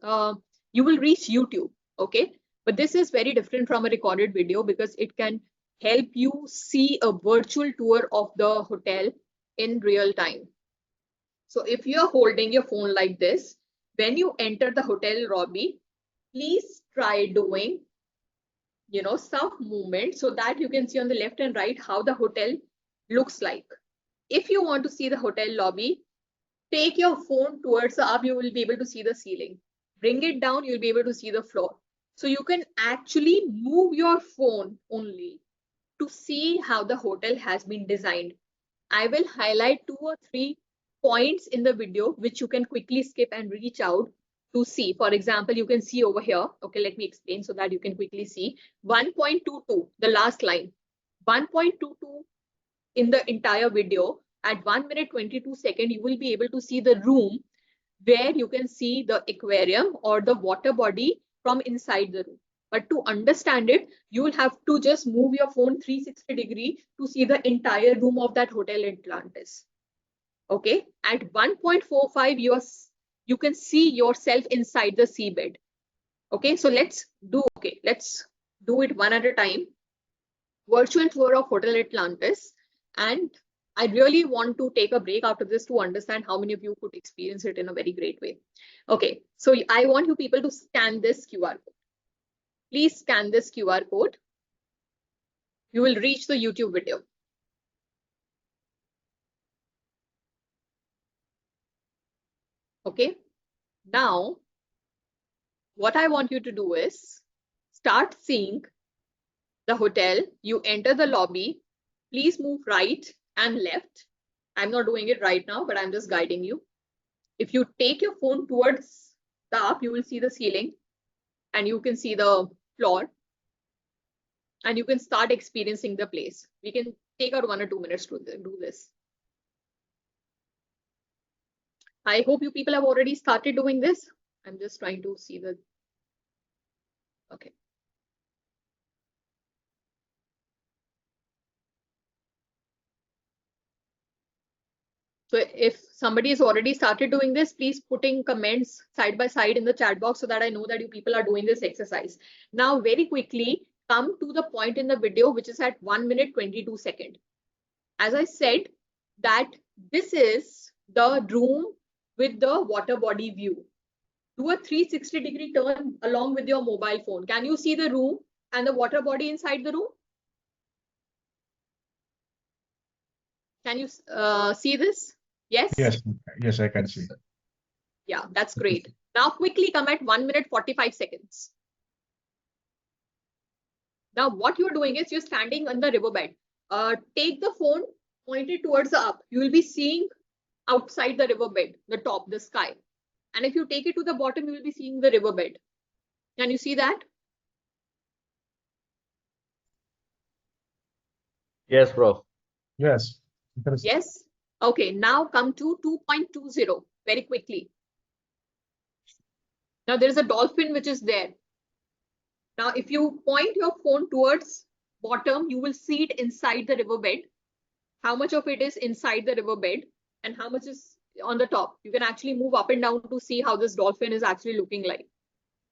you will reach YouTube, okay? But this is very different from a recorded video because it can help you see a virtual tour of the hotel in real time. So if you're holding your phone like this, when you enter the hotel lobby, please try doing, you know, some movement so that you can see on the left and right how the hotel looks like. If you want to see the hotel lobby, take your phone towards the up, you will be able to see the ceiling. Bring it down, you'll be able to see the floor. So you can actually move your phone only to see how the hotel has been designed. I will highlight 2 or 3 points in the video which you can quickly skip and reach out to see. For example, you can see over here. Okay, let me explain so that you can quickly see. 1.22, the last line. 1.22 in the entire video. At 1 minute 22 seconds, you will be able to see the room where you can see the aquarium or the water body from inside the room. But to understand it, you will have to just move your phone 360 degrees to see the entire room of that Hotel Atlantis. Okay, at 1.45, you can see yourself inside the seabed. Okay, so let's do it one at a time. Virtual tour of Hotel Atlantis. And I really want to take a break after this to understand how many of you could experience it in a very great way. Okay, so I want you people to scan this QR code. Please scan this QR code. You will reach the YouTube video. Okay, now what I want you to do is start seeing the hotel. You enter the lobby. Please move right and left. I'm not doing it right now, but I'm just guiding you. If you take your phone towards the up, you will see the ceiling and you can see the floor and you can start experiencing the place. We can take out 1 or 2 minutes to do this. I hope you people have already started doing this. I'm just trying to see the, okay. So if somebody has already started doing this, please putting comments side by side in the chat box so that I know that you people are doing this exercise. Now, very quickly, come to the point in the video, which is at 1 minute 22 seconds. As I said, that this is the room with the water body view. Do a 360-degree turn along with your mobile phone. Can you see the room and the water body inside the room? Can you see this? Yes? Yes, I can see. Yeah, that's great. Now quickly come at 1 minute 45 seconds. Now what you're doing is you're standing on the riverbed. Take the phone, point it towards the up. You will be seeing outside the riverbed, the top, the sky. And if you take it to the bottom, you will be seeing the riverbed. Can you see that? Yes, bro. Yes. Yes. Okay, now come to 2.20 very quickly. Now there is a dolphin which is there. Now, if you point your phone towards bottom, you will see it inside the riverbed. How much of it is inside the riverbed and how much is on the top? You can actually move up and down to see how this dolphin is actually looking like.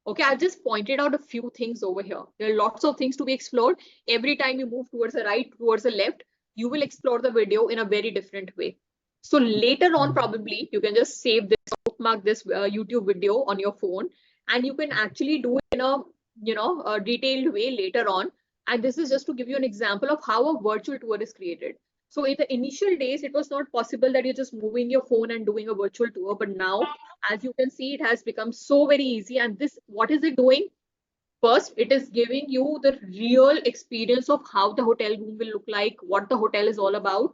Okay, I just pointed out a few things over here. There are lots of things to be explored. Every time you move towards the right, towards the left, you will explore the video in a very different way. So later on, probably you can just save this, bookmark this YouTube video on your phone, and you can actually do it in a detailed way later on. And this is just to give you an example of how a virtual tour is created. So in the initial days, it was not possible that you're just moving your phone and doing a virtual tour. But now, as you can see, it has become so very easy. And this, what is it doing? First, it is giving you the real experience of how the hotel room will look like, what the hotel is all about.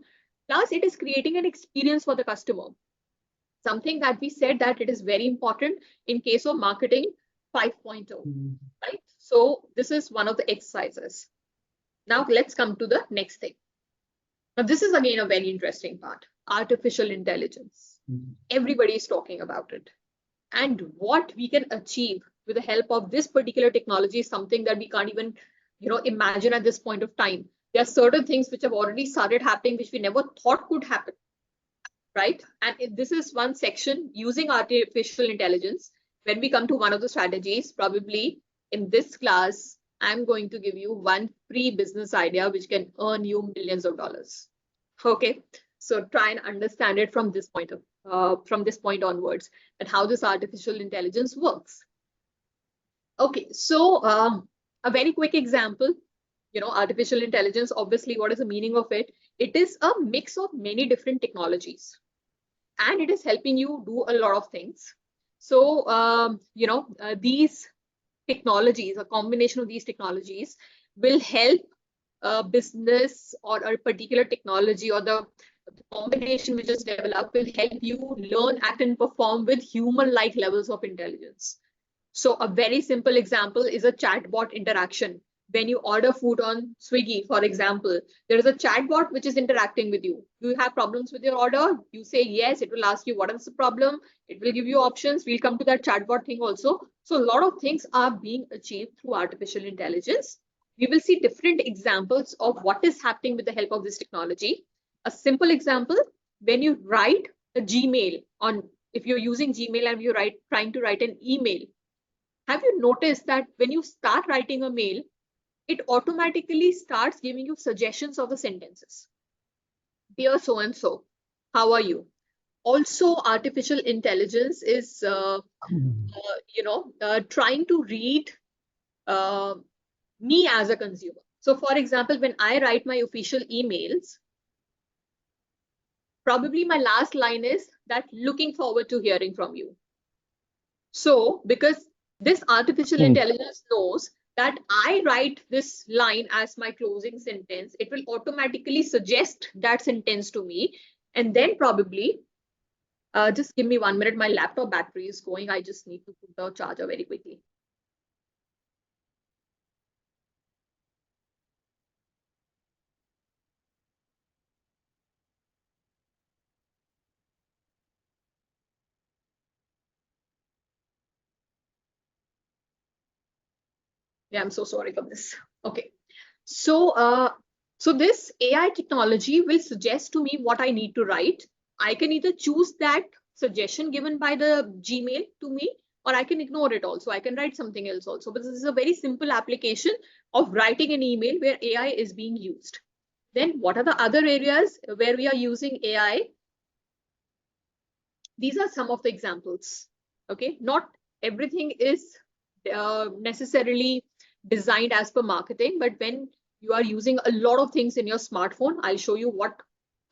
Plus, it is creating an experience for the customer. Something that we said that it is very important in case of marketing 5.0, right? So this is one of the exercises. Now let's come to the next thing. Now this is again a very interesting part, artificial intelligence. Everybody is talking about it. And what we can achieve with the help of this particular technology is something that we can't even imagine at this point of time. There are certain things which have already started happening, which we never thought could happen, right? And this is one section using artificial intelligence. When we come to one of the strategies, probably in this class, I'm going to give you one free business idea which can earn you millions of dollars. Okay, so try and understand it from this point onwards, and how this artificial intelligence works. Okay, so a very quick example. Artificial intelligence, obviously, what is the meaning of it? It is a mix of many different technologies, and it is helping you do a lot of things. So, these technologies, a combination of these technologies will help a business or a particular technology, or the combination which is developed will help you learn, act, and perform with human-like levels of intelligence. So a very simple example is a chatbot interaction. When you order food on Swiggy, for example, there is a chatbot which is interacting with you. Do you have problems with your order? You say yes, it will ask you what is the problem. It will give you options. We'll come to that chatbot thing also. So a lot of things are being achieved through artificial intelligence. We will see different examples of what is happening with the help of this technology. A simple example, when you write a Gmail if you're using Gmail and you're trying to write an email, have you noticed that when you start writing a mail, it automatically starts giving you suggestions of the sentences? Dear so-and-so, how are you? Also, artificial intelligence is, trying to read me as a consumer. So for example, when I write my official emails, probably my last line is that looking forward to hearing from you. So because this artificial intelligence knows that I write this line as my closing sentence, it will automatically suggest that sentence to me. And then probably, just give me 1 minute, my laptop battery is going. I just need to put the charger very quickly. Yeah, I'm so sorry for this. Okay. So, so this AI technology will suggest to me what I need to write. I can either choose that suggestion given by the Gmail to me, or I can ignore it also. I can write something else also. But this is a very simple application of writing an email where AI is being used. Then what are the other areas where we are using AI? These are some of the examples. Okay, not everything is necessarily designed as per marketing, but when you are using a lot of things in your smartphone, I'll show you what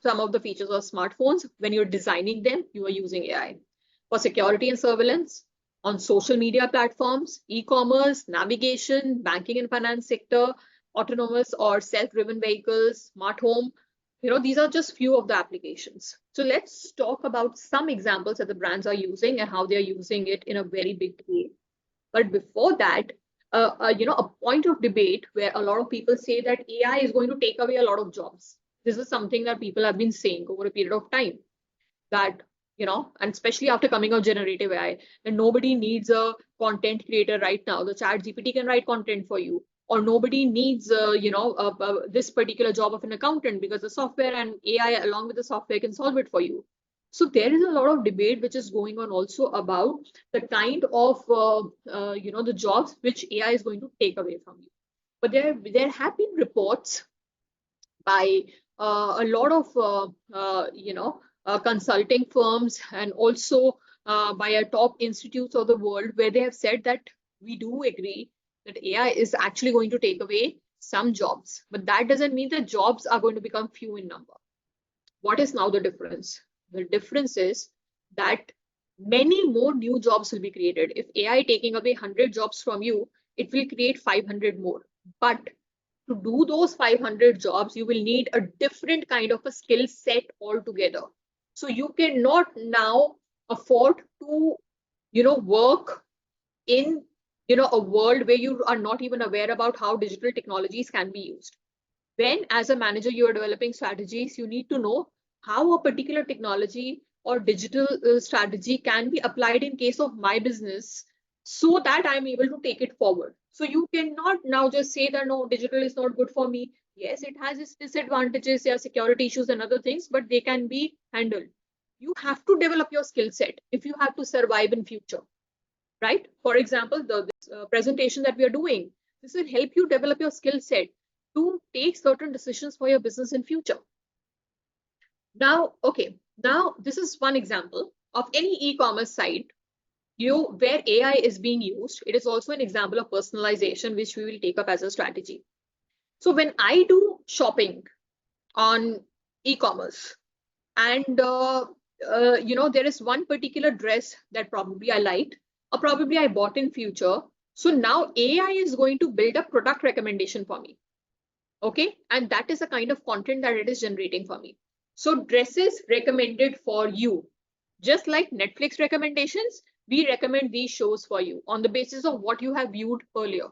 some of the features of smartphones. When you're designing them, you are using AI for security and surveillance, on social media platforms, e-commerce, navigation, banking and finance sector, autonomous or self-driven vehicles, smart home. These are just few of the applications. So let's talk about some examples that the brands are using and how they're using it in a very big way. But before that, a point of debate where a lot of people say that AI is going to take away a lot of jobs. This is something that people have been saying over a period of time, that, and especially after coming of generative AI, and nobody needs a content creator right now. The chat GPT can write content for you, or nobody needs, this particular job of an accountant, because the software and AI along with the software can solve it for you. So there is a lot of debate which is going on also about the kind of, the jobs which AI is going to take away from you. But there have been reports by a lot of, consulting firms, and also by a top institutes of the world, where they have said that we do agree that AI is actually going to take away some jobs, but that doesn't mean that jobs are going to become few in number. What is now the difference? The difference is that many more new jobs will be created. If AI taking away 100 jobs from you, it will create 500 more. But to do those 500 jobs, you will need a different kind of a skill set altogether. So you cannot now afford to, work in, a world where you are not even aware about how digital technologies can be used. When, as a manager, you are developing strategies, you need to know how a particular technology or digital strategy can be applied in case of my business, so that I'm able to take it forward. So you cannot now just say that, no, digital is not good for me. Yes, it has its disadvantages, there are security issues and other things, but they can be handled. You have to develop your skill set if you have to survive in future, right? For example, this presentation that we are doing, this will help you develop your skill set to take certain decisions for your business in future. Now, okay, now this is one example of any e-commerce site where AI is being used. It is also an example of personalization, which we will take up as a strategy. So when I do shopping on e-commerce, and there is one particular dress that probably I liked, or probably I bought in future. So now AI is going to build a product recommendation for me. Okay, and that is the kind of content that it is generating for me. So dresses recommended for you, just like Netflix recommendations, we recommend these shows for you on the basis of what you have viewed earlier.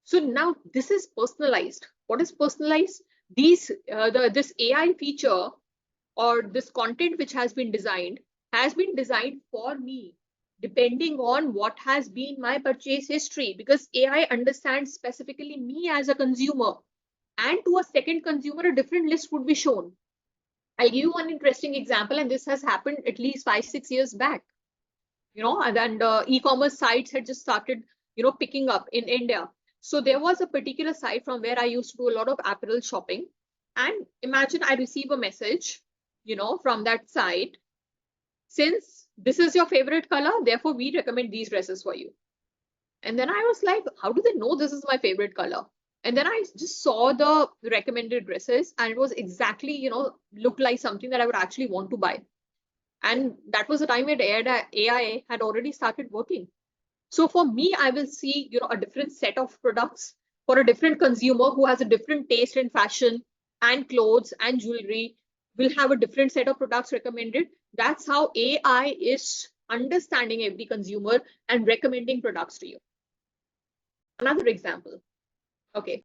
So now this is personalized. What is personalized? This AI feature or this content which has been designed for me, depending on what has been my purchase history, because AI understands specifically me as a consumer, and to a second consumer, a different list would be shown. I'll give you one interesting example, and this has happened at least 5-6 years back. And e-commerce sites had just started, picking up in India. So there was a particular site from where I used to do a lot of apparel shopping. And imagine I receive a message, from that site. Since this is your favorite color, therefore we recommend these dresses for you. And then I was like, how do they know this is my favorite color? And then I just saw the recommended dresses, and it was exactly, looked like something that I would actually want to buy. And that was the time where AI had already started working. So for me, I will see, a different set of products for a different consumer who has a different taste in fashion and clothes and jewelry, will have a different set of products recommended. That's how AI is understanding every consumer and recommending products to you. Another example. Okay,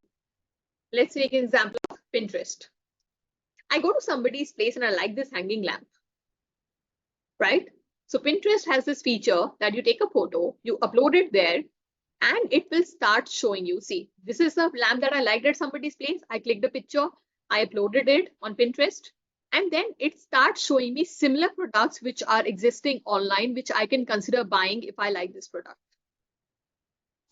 let's take an example of Pinterest. I go to somebody's place and I like this hanging lamp, right? So Pinterest has this feature that you take a photo, you upload it there, and it will start showing you, see, this is a lamp that I liked at somebody's place. I clicked the picture, I uploaded it on Pinterest, and then it starts showing me similar products which are existing online, which I can consider buying if I like this product.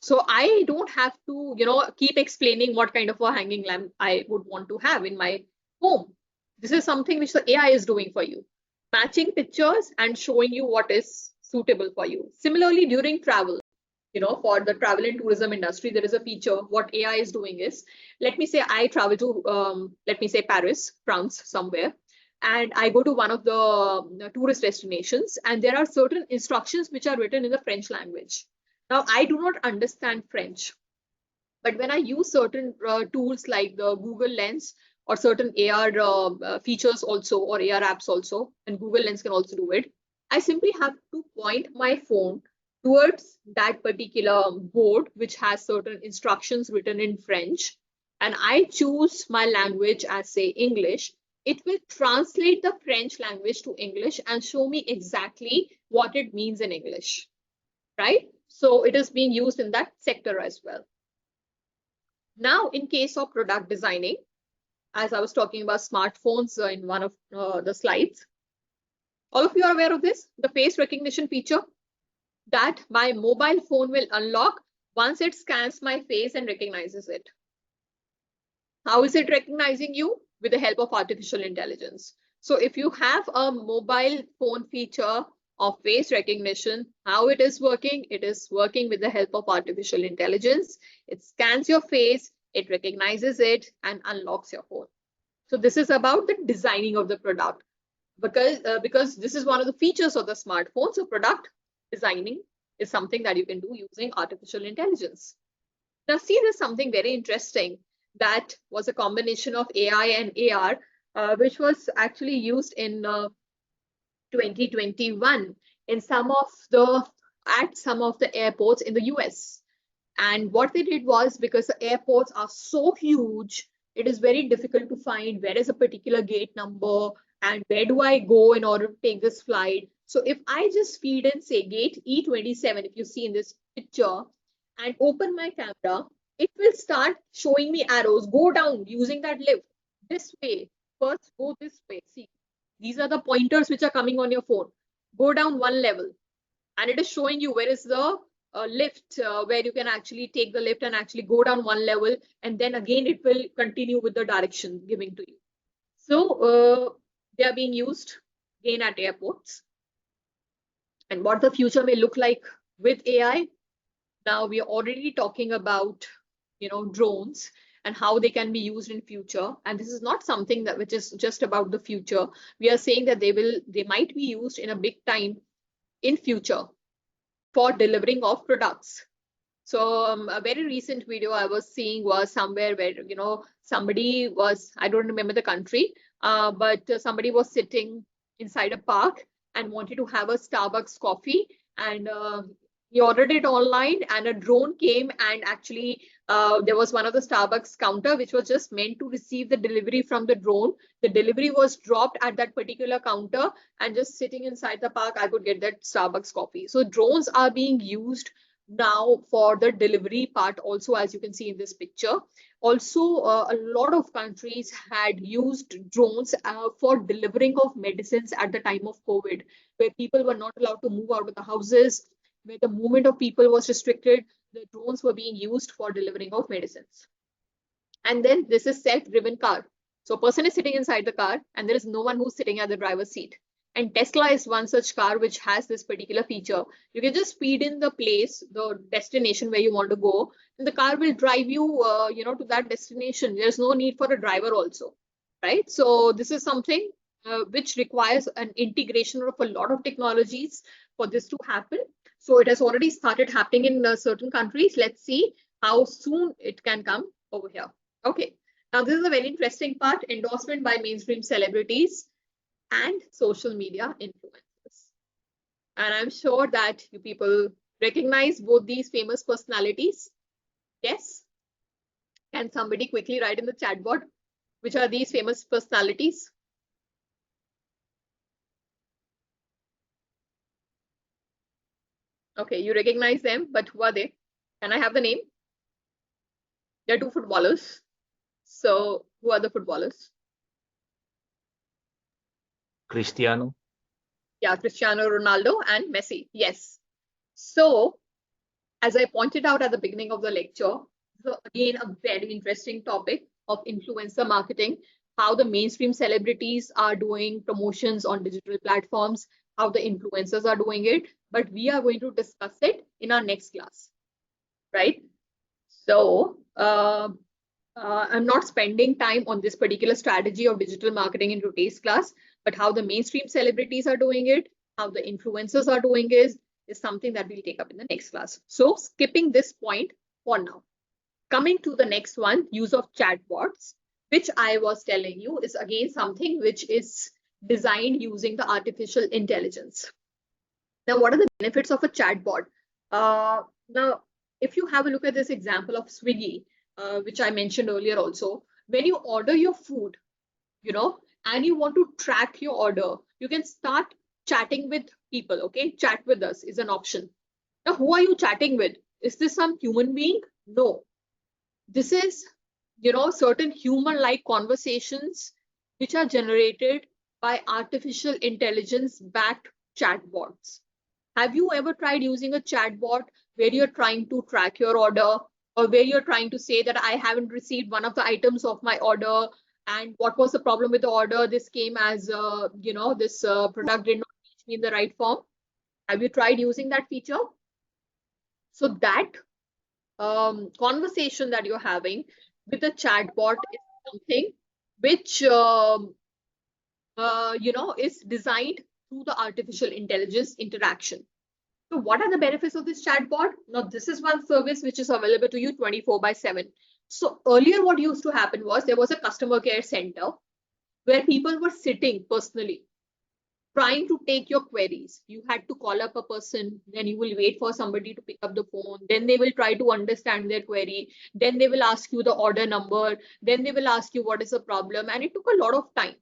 So I don't have to, keep explaining what kind of a hanging lamp I would want to have in my Boom. This is something which the AI is doing for you, matching pictures and showing you what is suitable for you. Similarly, during travel, for the travel and tourism industry, there is a feature. What AI is doing is, let me say I travel to, let me say Paris, France, somewhere, and I go to one of the tourist destinations, and there are certain instructions which are written in the French language. Now, I do not understand French, but when I use certain tools like the Google Lens or certain AR features also, or AR apps also, and Google Lens can also do it, I simply have to point my phone towards that particular board which has certain instructions written in French, and I choose my language as, say, English. It will translate the French language to English and show me exactly what it means in English, right? So it is being used in that sector as well. Now, in case of product designing, as I was talking about smartphones in one of the slides, all of you are aware of this, the face recognition feature that my mobile phone will unlock once it scans my face and recognizes it. How is it recognizing you? With the help of artificial intelligence. So if you have a mobile phone feature of face recognition, how it is working? It is working with the help of artificial intelligence. It scans your face, it recognizes it, and unlocks your phone. So this is about the designing of the product, because this is one of the features of the smartphone. So product designing is something that you can do using artificial intelligence. Now, see, there's something very interesting that was a combination of AI and AR, which was actually used in 2021 in some of the airports in the US. And what they did was, because the airports are so huge, it is very difficult to find where is a particular gate number and where do I go in order to take this flight. So if I just feed in, say, gate E27, if you see in this picture, and open my camera, it will start showing me arrows. Go down using that lift this way. First, go this way. See, these are the pointers which are coming on your phone. Go down one level, and it is showing you where is the lift where you can actually take the lift and actually go down one level, and then again it will continue with the direction giving to you. So they are being used again at airports. And what the future may look like with AI, now we are already talking about drones and how they can be used in future. And this is not something that which is just about the future. We are saying that they might be used in a big time in future for delivering of products. So a very recent video I was seeing was somewhere where somebody was, I don't remember the country, but somebody was sitting inside a park and wanted to have a Starbucks coffee, and he ordered it online, and a drone came, and actually there was one of the Starbucks counter which was just meant to receive the delivery from the drone. The delivery was dropped at that particular counter, and just sitting inside the park, I could get that Starbucks coffee. So drones are being used now for the delivery part also, as you can see in this picture. Also, a lot of countries had used drones for delivering of medicines at the time of COVID, where people were not allowed to move out of the houses, where the movement of people was restricted. The drones were being used for delivering of medicines. And then this is self-driven car. So a person is sitting inside the car, and there is no one who's sitting at the driver's seat. And Tesla is one such car which has this particular feature. You can just feed in the place, the destination where you want to go, and the car will drive you, to that destination. There's no need for a driver also, right? So this is something which requires an integration of a lot of technologies for this to happen. So it has already started happening in certain countries. Let's see how soon it can come over here. Okay, now this is a very interesting part: endorsement by mainstream celebrities and social media influencers. And I'm sure that you people recognize both these famous personalities. Yes? Can somebody quickly write in the chat board which are these famous personalities? Okay, you recognize them, but who are they? Can I have the name? They're two footballers. So who are the footballers? Cristiano. Yeah, Cristiano Ronaldo and Messi. Yes. So as I pointed out at the beginning of the lecture, so again, a very interesting topic of influencer marketing, how the mainstream celebrities are doing promotions on digital platforms, how the influencers are doing it, but we are going to discuss it in our next class, right? So I'm not spending time on this particular strategy of digital marketing in today's class, but how the mainstream celebrities are doing it, how the influencers are doing is something that we'll take up in the next class. So skipping this point for now. Coming to the next one, use of chatbots, which I was telling you is again something which is designed using the artificial intelligence. Now, what are the benefits of a chatbot? Now, if you have a look at this example of Swiggy, which I mentioned earlier also, when you order your food, and you want to track your order, you can start chatting with people, okay? Chat with us is an option. Now, who are you chatting with? Is this some human being? No. This is, certain human-like conversations which are generated by artificial intelligence-backed chatbots. Have you ever tried using a chatbot where you're trying to track your order, or where you're trying to say that I haven't received one of the items of my order, and what was the problem with the order? This came as, this product did not reach me in the right form. Have you tried using that feature? So that conversation that you're having with a chatbot is something which is designed through the artificial intelligence interaction. So what are the benefits of this chatbot? Now, this is one service which is available to you 24/7. So earlier what used to happen was there was a customer care center where people were sitting personally trying to take your queries. You had to call up a person, then you will wait for somebody to pick up the phone, then they will try to understand their query, then they will ask you the order number, then they will ask you what is the problem, and it took a lot of time.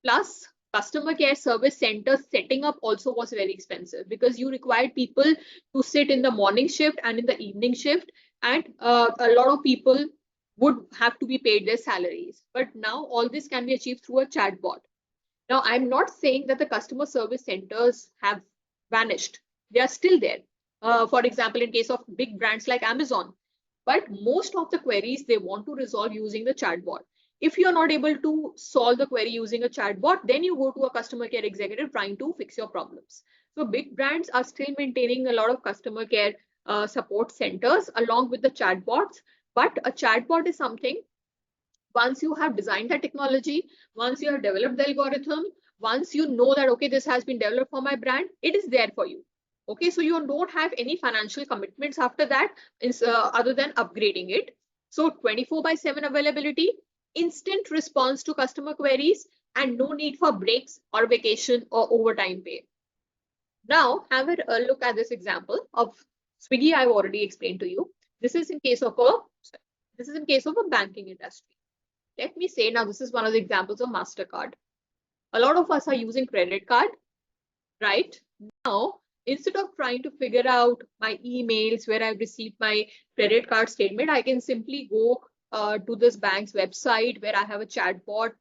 Plus, customer care service center setting up also was very expensive because you required people to sit in the morning shift and in the evening shift, and a lot of people would have to be paid their salaries. But now all this can be achieved through a chatbot. Now, I'm not saying that the customer service centers have vanished. They are still there. For example, in case of big brands like Amazon, but most of the queries they want to resolve using the chatbot. If you're not able to solve the query using a chatbot, then you go to a customer care executive trying to fix your problems. So big brands are still maintaining a lot of customer care support centers along with the chatbots. But a chatbot is something, once you have designed the technology, once you have developed the algorithm, once you know that, okay, this has been developed for my brand, it is there for you. Okay, so you don't have any financial commitments after that, other than upgrading it. So 24/7 availability, instant response to customer queries, and no need for breaks or vacation or overtime pay. Now, have a look at this example of Swiggy. I've already explained to you. This is in case of a banking industry. Let me say now, this is one of the examples of MasterCard. A lot of us are using credit card, right? Now, instead of trying to figure out my emails where I've received my credit card statement, I can simply go to this bank's website where I have a chatbot.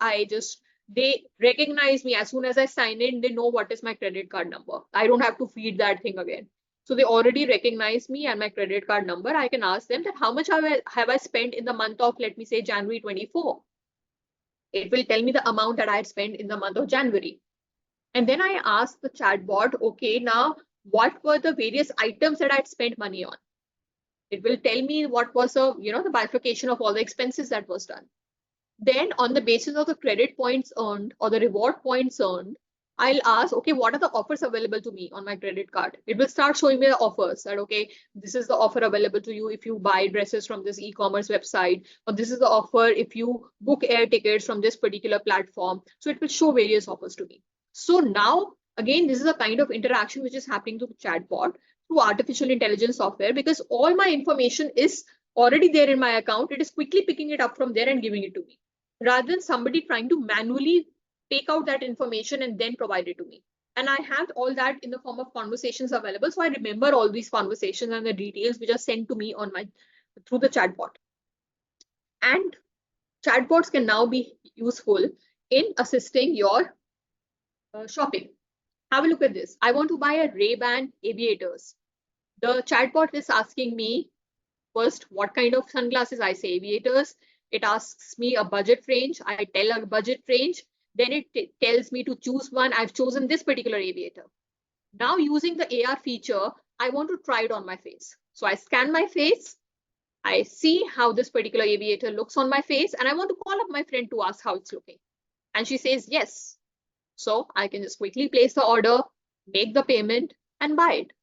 They recognize me as soon as I sign in. They know what is my credit card number. I don't have to feed that thing again. So they already recognize me and my credit card number. I can ask them that how much have I spent in the month of, let me say, January 24. It will tell me the amount that I had spent in the month of January. And then I asked the chatbot, okay, now what were the various items that I had spent money on? It will tell me what was the bifurcation of all the expenses that was done. Then on the basis of the credit points earned or the reward points earned, I'll ask, okay, what are the offers available to me on my credit card? It will start showing me the offers that, okay, this is the offer available to you if you buy dresses from this e-commerce website, or this is the offer if you book air tickets from this particular platform. So it will show various offers to me. So now, again, this is a kind of interaction which is happening to the chatbot through artificial intelligence software, because all my information is already there in my account. It is quickly picking it up from there and giving it to me, rather than somebody trying to manually take out that information and then provide it to me. And I have all that in the form of conversations available. So I remember all these conversations and the details which are sent to me through the chatbot. And chatbots can now be useful in assisting your shopping. Have a look at this. I want to buy a Ray-Ban aviators. The chatbot is asking me first what kind of sunglasses. I say aviators. It asks me a budget range. I tell a budget range. Then it tells me to choose one. I've chosen this particular aviator. Now using the AR feature, I want to try it on my face. So I scan my face. I see how this particular aviator looks on my face, and I want to call up my friend to ask how it's looking. And she says yes. So I can just quickly place the order, make the payment, and buy it.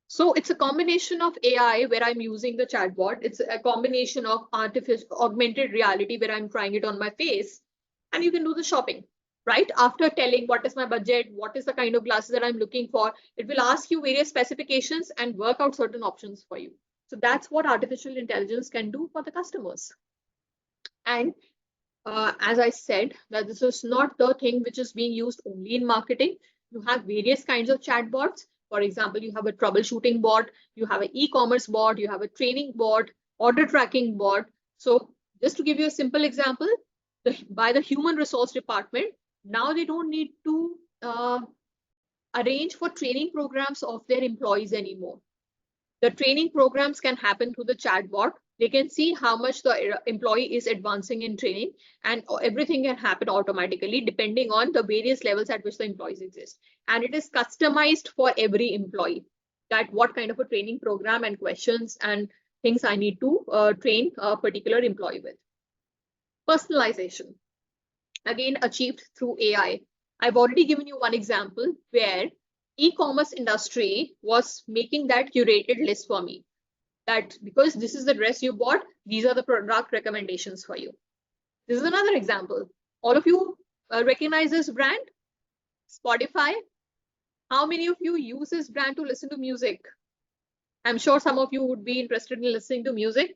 So it's a combination of AI where I'm using the chatbot. It's a combination of artificial augmented reality where I'm trying it on my face, and you can do the shopping, right? After telling what is my budget, what is the kind of glasses that I'm looking for, it will ask you various specifications and work out certain options for you. So that's what artificial intelligence can do for the customers. And as I said, that this is not the thing which is being used only in marketing. You have various kinds of chatbots. For example, you have a troubleshooting bot, you have an e-commerce bot, you have a training bot, order tracking bot. So just to give you a simple example, by the human resource department, now they don't need to arrange for training programs of their employees anymore. The training programs can happen through the chatbot. They can see how much the employee is advancing in training, and everything can happen automatically depending on the various levels at which the employees exist. And it is customized for every employee, that what kind of a training program and questions and things I need to train a particular employee with. Personalization, again, achieved through AI. I've already given you one example where e-commerce industry was making that curated list for me, that because this is the dress you bought, these are the product recommendations for you. This is another example. All of you recognize this brand, Spotify. How many of you use this brand to listen to music? I'm sure some of you would be interested in listening to music.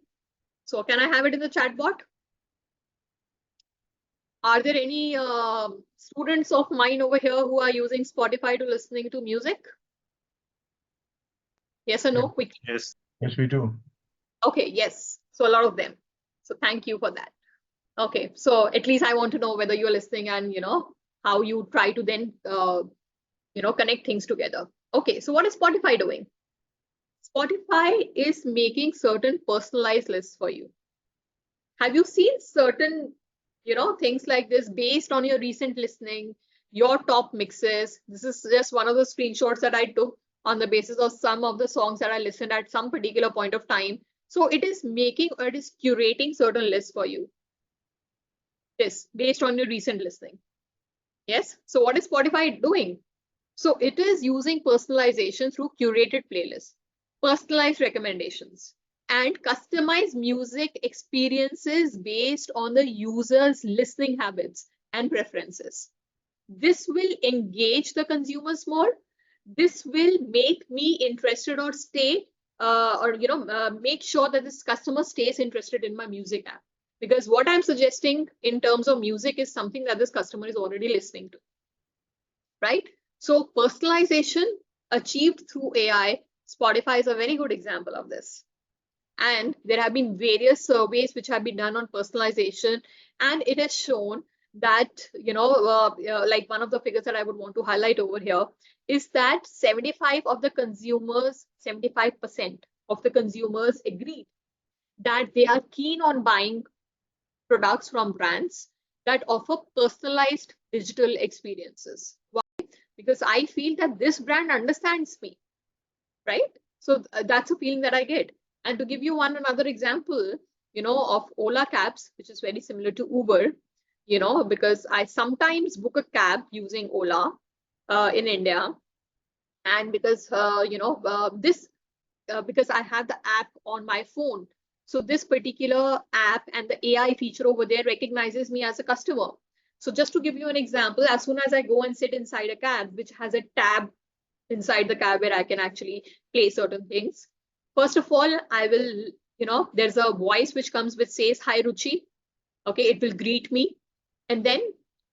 So can I have it in the chat bot? Are there any students of mine over here who are using Spotify to listening to music? Yes or no? Yeah. Quickly. Yes. Yes, we do. Okay, yes. So a lot of them. So thank you for that. Okay, so at least I want to know whether you're listening and how you try to then connect things together. Okay, so what is Spotify doing? Spotify is making certain personalized lists for you. Have you seen certain things like this based on your recent listening, your top mixes? This is just one of the screenshots that I took on the basis of some of the songs that I listened at some particular point of time. So it is making, or it is curating certain lists for you. This based on your recent listening. Yes. So what is Spotify doing? So it is using personalization through curated playlists, personalized recommendations, and customized music experiences based on the user's listening habits and preferences. This will engage the consumers more. This will make me interested or stay make sure that this customer stays interested in my music app. Because what I'm suggesting in terms of music is something that this customer is already listening to, right? So personalization achieved through AI, Spotify is a very good example of this. And there have been various surveys which have been done on personalization, and it has shown that, like one of the figures that I would want to highlight over here is that 75% of the consumers agreed that they are keen on buying products from brands that offer personalized digital experiences. Why? Because I feel that this brand understands me, right? So that's a feeling that I get. And to give you another example, of Ola cabs, which is very similar to Uber, because I sometimes book a cab using Ola in India, and because because I have the app on my phone. So this particular app and the AI feature over there recognizes me as a customer. So just to give you an example, as soon as I go and sit inside a cab, which has a tab inside the cab where I can actually play certain things. First of all, I will, there's a voice which comes which says, "Hi, Ruchi." Okay, it will greet me. And then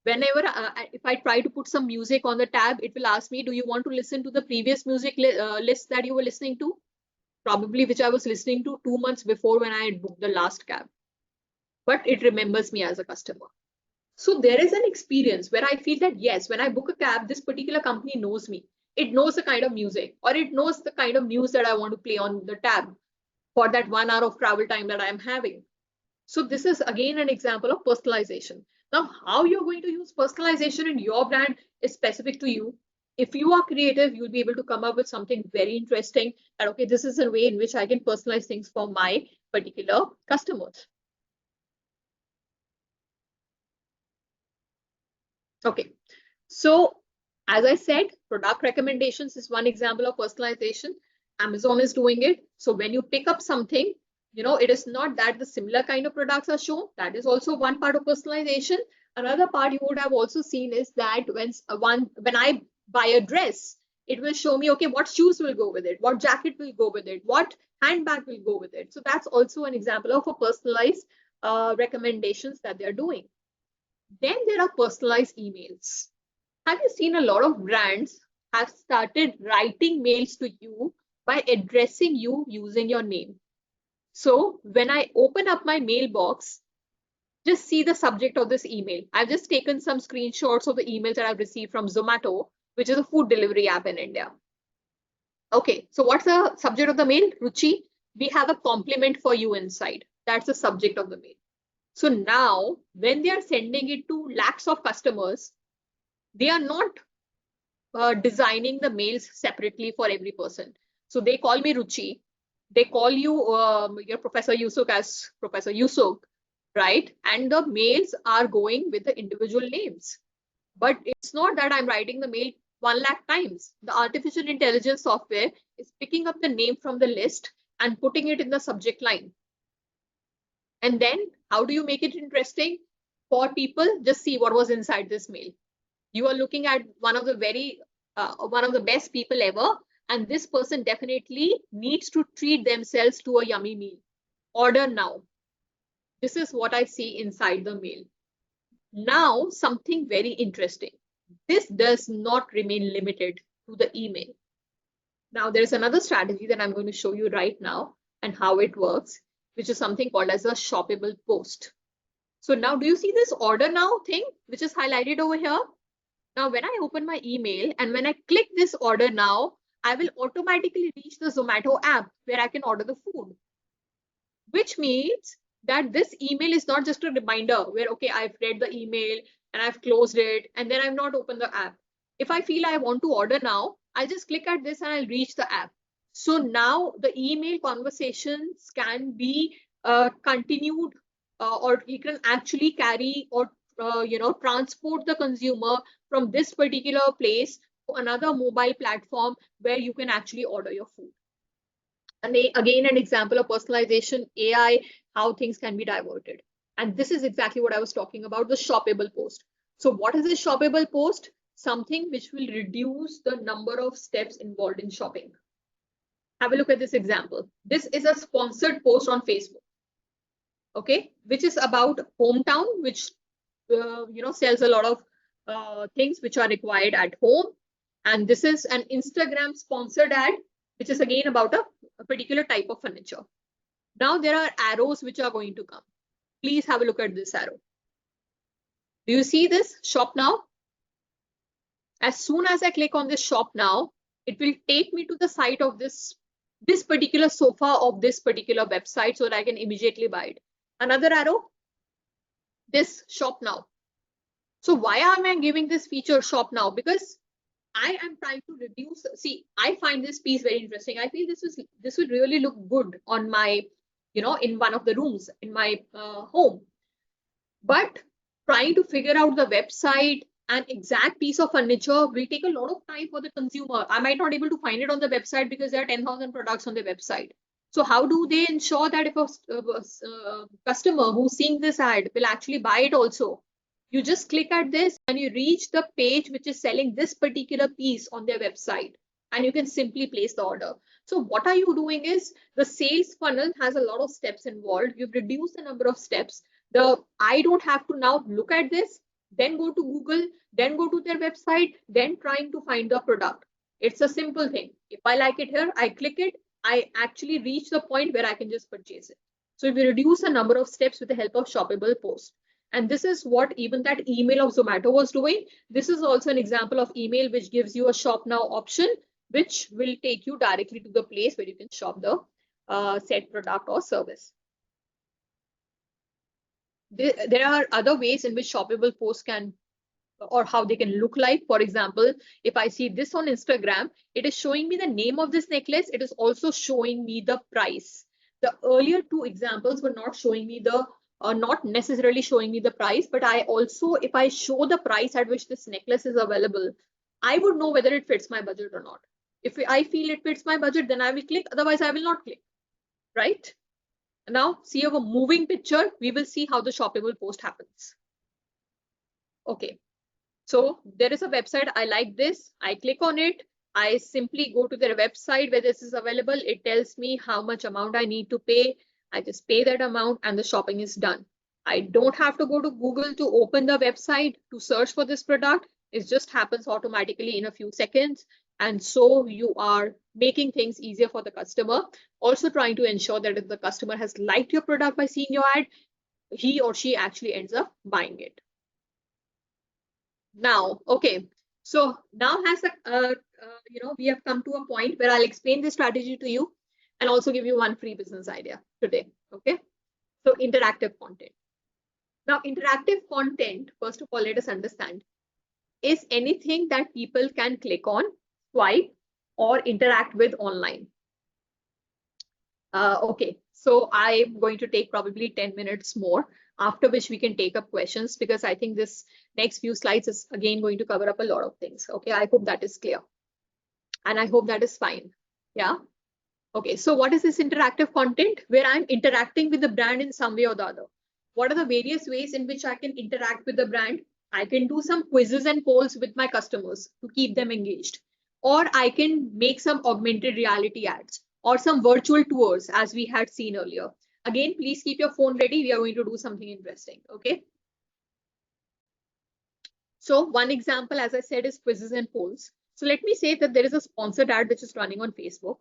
whenever, if I try to put some music on the tab, it will ask me, "Do you want to listen to the previous music list that you were listening to?" Probably which I was listening to 2 months before when I had booked the last cab. But it remembers me as a customer. So there is an experience where I feel that, yes, when I book a cab, this particular company knows me. It knows the kind of music, or it knows the kind of news that I want to play on the tab for that 1 hour of travel time that I'm having. So this is again an example of personalization. Now, how you're going to use personalization in your brand is specific to you. If you are creative, you'll be able to come up with something very interesting. And okay, this is a way in which I can personalize things for my particular customers. Okay, so as I said, product recommendations is one example of personalization. Amazon is doing it. So when you pick up something, you know, it is not that the similar kind of products are shown. That is also one part of personalization. Another part you would have also seen is that when I buy a dress, it will show me, okay, what shoes will go with it, what jacket will go with it, what handbag will go with it. So that's also an example of a personalized recommendations that they're doing. Then there are personalized emails. Have you seen a lot of brands have started writing mails to you by addressing you using your name? So when I open up my mailbox, just see the subject of this email. I've just taken some screenshots of the emails that I've received from Zomato, which is a food delivery app in India. Okay, so what's the subject of the mail? Ruchi, we have a compliment for you inside. That's the subject of the mail. So now when they are sending it to lakhs of customers, they are not designing the mails separately for every person. So they call me Ruchi. They call you your Professor Yusuk as Professor Yusuk, right? And the mails are going with the individual names. But it's not that I'm writing the mail 1 lakh times. The artificial intelligence software is picking up the name from the list and putting it in the subject line. And then how do you make it interesting for people? Just see what was inside this mail. You are looking at one of the best people ever, and this person definitely needs to treat themselves to a yummy meal. Order now. This is what I see inside the mail. Now, something very interesting. This does not remain limited to the email. Now, there's another strategy that I'm going to show you right now and how it works, which is something called as a shoppable post. So now, do you see this order now thing, which is highlighted over here? Now, when I open my email and when I click this order now, I will automatically reach the Zomato app where I can order the food, which means that this email is not just a reminder where, okay, I've read the email and I've closed it and then I've not opened the app. If I feel I want to order now, I'll just click at this and I'll reach the app. So now the email conversations can be continued or you can actually carry or transport the consumer from this particular place to another mobile platform where you can actually order your food. And again, an example of personalization, AI, how things can be diverted. And this is exactly what I was talking about, the shoppable post. So what is a shoppable post? Something which will reduce the number of steps involved in shopping. Have a look at this example. This is a sponsored post on Facebook, okay, which is about hometown, which sells a lot of things which are required at home. And this is an Instagram sponsored ad, which is again about a particular type of furniture. Now there are arrows which are going to come. Please have a look at this arrow. Do you see this? Shop now. As soon as I click on this shop now, it will take me to the site of this particular sofa of this particular website so that I can immediately buy it. Another arrow, this shop now. So why am I giving this feature shop now? Because I am trying to reduce. See, I find this piece very interesting. I feel this will really look good on my, in one of the rooms in my home. But trying to figure out the website and exact piece of furniture will take a lot of time for the consumer. I might not be able to find it on the website because there are 10,000 products on the website. So how do they ensure that if a customer who's seeing this ad will actually buy it also? You just click at this and you reach the page which is selling this particular piece on their website, and you can simply place the order. So what are you doing is the sales funnel has a lot of steps involved. You've reduced the number of steps. I don't have to now look at this, then go to Google, then go to their website, then trying to find the product. It's a simple thing. If I like it here, I click it. I actually reach the point where I can just purchase it. So we reduce the number of steps with the help of shoppable post. And this is what even that email of Zomato was doing. This is also an example of email which gives you a shop now option, which will take you directly to the place where you can shop the said product or service. There are other ways in which shoppable posts can, or how they can look like. For example, if I see this on Instagram, it is showing me the name of this necklace. It is also showing me the price. The earlier two examples were not showing me the, not necessarily showing me the price, but I also, if I show the price at which this necklace is available, I would know whether it fits my budget or not. If I feel it fits my budget, then I will click. Otherwise, I will not click, right? Now, see a moving picture. We will see how the shoppable post happens. Okay. So there is a website. I like this. I click on it. I simply go to their website where this is available. It tells me how much amount I need to pay. I just pay that amount and the shopping is done. I don't have to go to Google to open the website to search for this product. It just happens automatically in a few seconds. And so you are making things easier for the customer. Also trying to ensure that if the customer has liked your product by seeing your ad, he or she actually ends up buying it. Now, okay, so now has a, we have come to a point where I'll explain the strategy to you and also give you one free business idea today. Okay, so interactive content. Now, interactive content, first of all, let us understand, is anything that people can click on, swipe, or interact with online. Okay, so I'm going to take probably 10 minutes more, after which we can take up questions, because I think this next few slides is again going to cover up a lot of things. Okay, I hope that is clear. And I hope that is fine. Yeah. Okay, so what is this interactive content? Where I'm interacting with the brand in some way or the other. What are the various ways in which I can interact with the brand? I can do some quizzes and polls with my customers to keep them engaged. Or I can make some augmented reality ads or some virtual tours, as we had seen earlier. Again, please keep your phone ready. We are going to do something interesting. Okay. So one example, as I said, is quizzes and polls. So let me say that there is a sponsored ad which is running on Facebook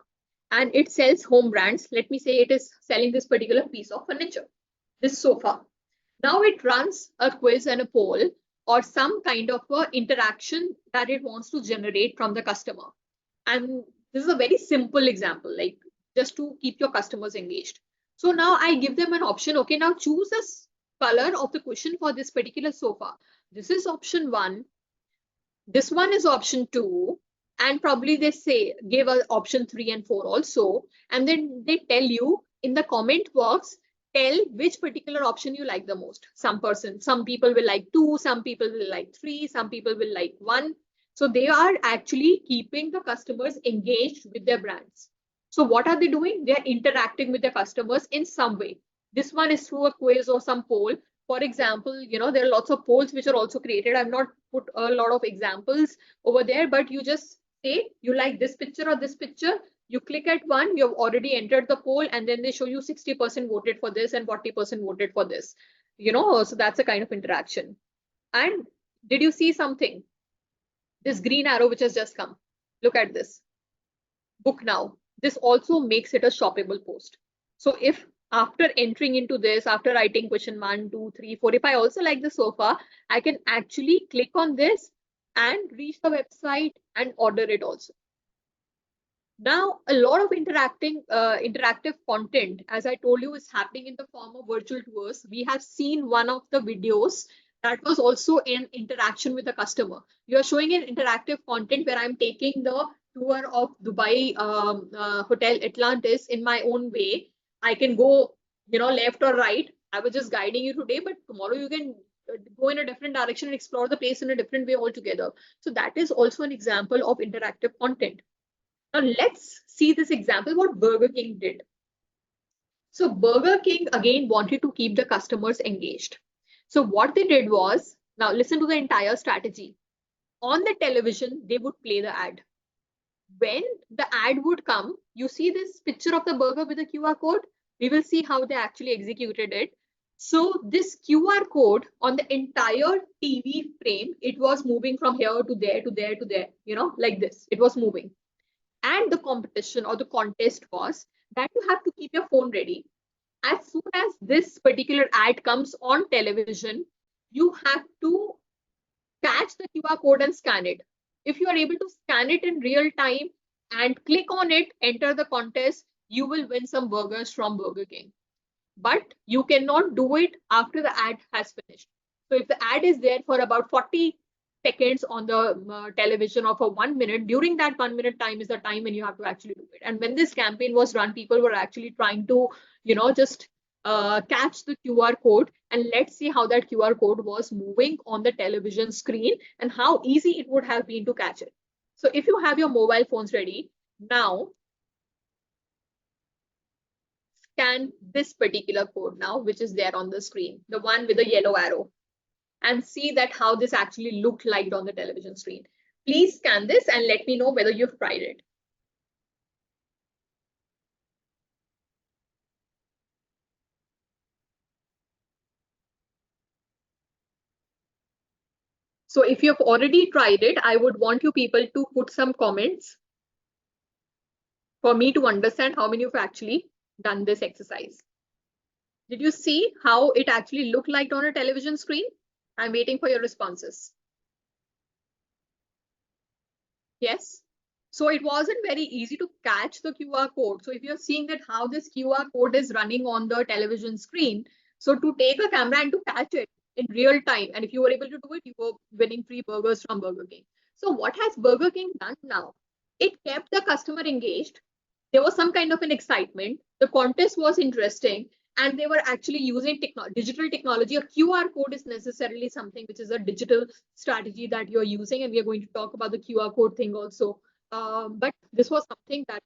and it sells home brands. Let me say it is selling this particular piece of furniture, this sofa. Now it runs a quiz and a poll or some kind of a interaction that it wants to generate from the customer. And this is a very simple example, like just to keep your customers engaged. So now I give them an option. Okay, now choose a color of the cushion for this particular sofa. This is option 1. This one is option 2. And probably they say give us option 3 and 4 also. And then they tell you in the comment box, tell which particular option you like the most. Some people will like 2, some people will like 3, some people will like 1. So they are actually keeping the customers engaged with their brands. So what are they doing? They are interacting with their customers in some way. This one is through a quiz or some poll. For example, there are lots of polls which are also created. I've not put a lot of examples over there, but you just say you like this picture or this picture. You click at one, you've already entered the poll, and then they show you 60% voted for this and 40% voted for this. So that's a kind of interaction. And did you see something? This green arrow which has just come. Look at this. Book now. This also makes it a shoppable post. So if after entering into this, after writing question 1, 2, 3, 4, if I also like the sofa, I can actually click on this and reach the website and order it also. Now, a lot of interactive content, as I told you, is happening in the form of virtual tours. We have seen one of the videos that was also an interaction with the customer. You are showing an interactive content where I'm taking the tour of Dubai Hotel Atlantis in my own way. I can go, left or right. I was just guiding you today, but tomorrow you can go in a different direction and explore the place in a different way altogether. So that is also an example of interactive content. Now let's see this example, what Burger King did. So Burger King again wanted to keep the customers engaged. So what they did was, now listen to the entire strategy. On the television, they would play the ad. When the ad would come, you see this picture of the burger with the QR code. We will see how they actually executed it. So this QR code on the entire TV frame, it was moving from here to there, to there, to there, like this. It was moving. And the competition or the contest was that you have to keep your phone ready. As soon as this particular ad comes on television, you have to catch the QR code and scan it. If you are able to scan it in real time and click on it, enter the contest, you will win some burgers from Burger King. but you cannot do it after the ad has finished. So if the ad is there for about 40 seconds on the television or for 1 minute, during that 1 minute time is the time when you have to actually do it. And when this campaign was run, people were actually trying to, just catch the QR code, and let's see how that QR code was moving on the television screen and how easy it would have been to catch it. So if you have your mobile phones ready, now scan this particular code now, which is there on the screen, the one with the yellow arrow, and see that how this actually looked like on the television screen. Please scan this and let me know whether you've tried it. So if you've already tried it, I would want you people to put some comments for me to understand how many of you have actually done this exercise. Did you see how it actually looked like on a television screen? I'm waiting for your responses. Yes. So it wasn't very easy to catch the QR code. So if you're seeing that how this QR code is running on the television screen, so to take a camera and to catch it in real time, and if you were able to do it, you were winning free burgers from Burger King. So what has Burger King done now? It kept the customer engaged. There was some kind of an excitement. The contest was interesting, and they were actually using digital technology. A QR code is necessarily something which is a digital strategy that you're using, and we are going to talk about the QR code thing also. But this was something that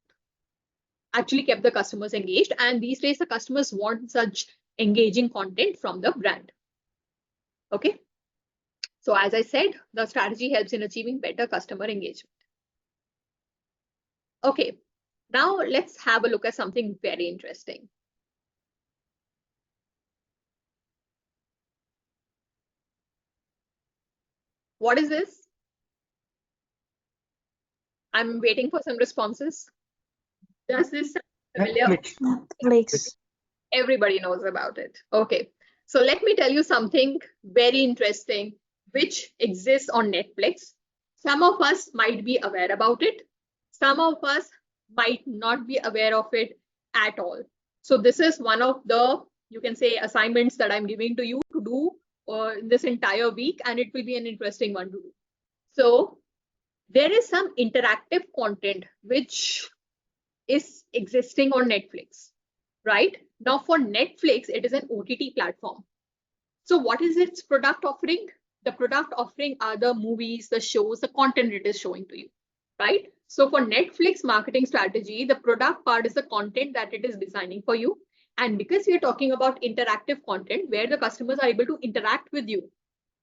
actually kept the customers engaged, and these days the customers want such engaging content from the brand. Okay. So as I said, the strategy helps in achieving better customer engagement. Okay. Now let's have a look at something very interesting. What is this? I'm waiting for some responses. Does this sound familiar? Netflix. Everybody knows about it. Okay. So let me tell you something very interesting which exists on Netflix. Some of us might be aware about it. Some of us might not be aware of it at all. So this is one of the, you can say, assignments that I'm giving to you to do this entire week, and it will be an interesting one to do. So there is some interactive content which is existing on Netflix, right? Now for Netflix, it is an OTT platform. So what is its product offering? The product offering are the movies, the shows, the content it is showing to you, right? So for Netflix marketing strategy, the product part is the content that it is designing for you. And because we are talking about interactive content where the customers are able to interact with you,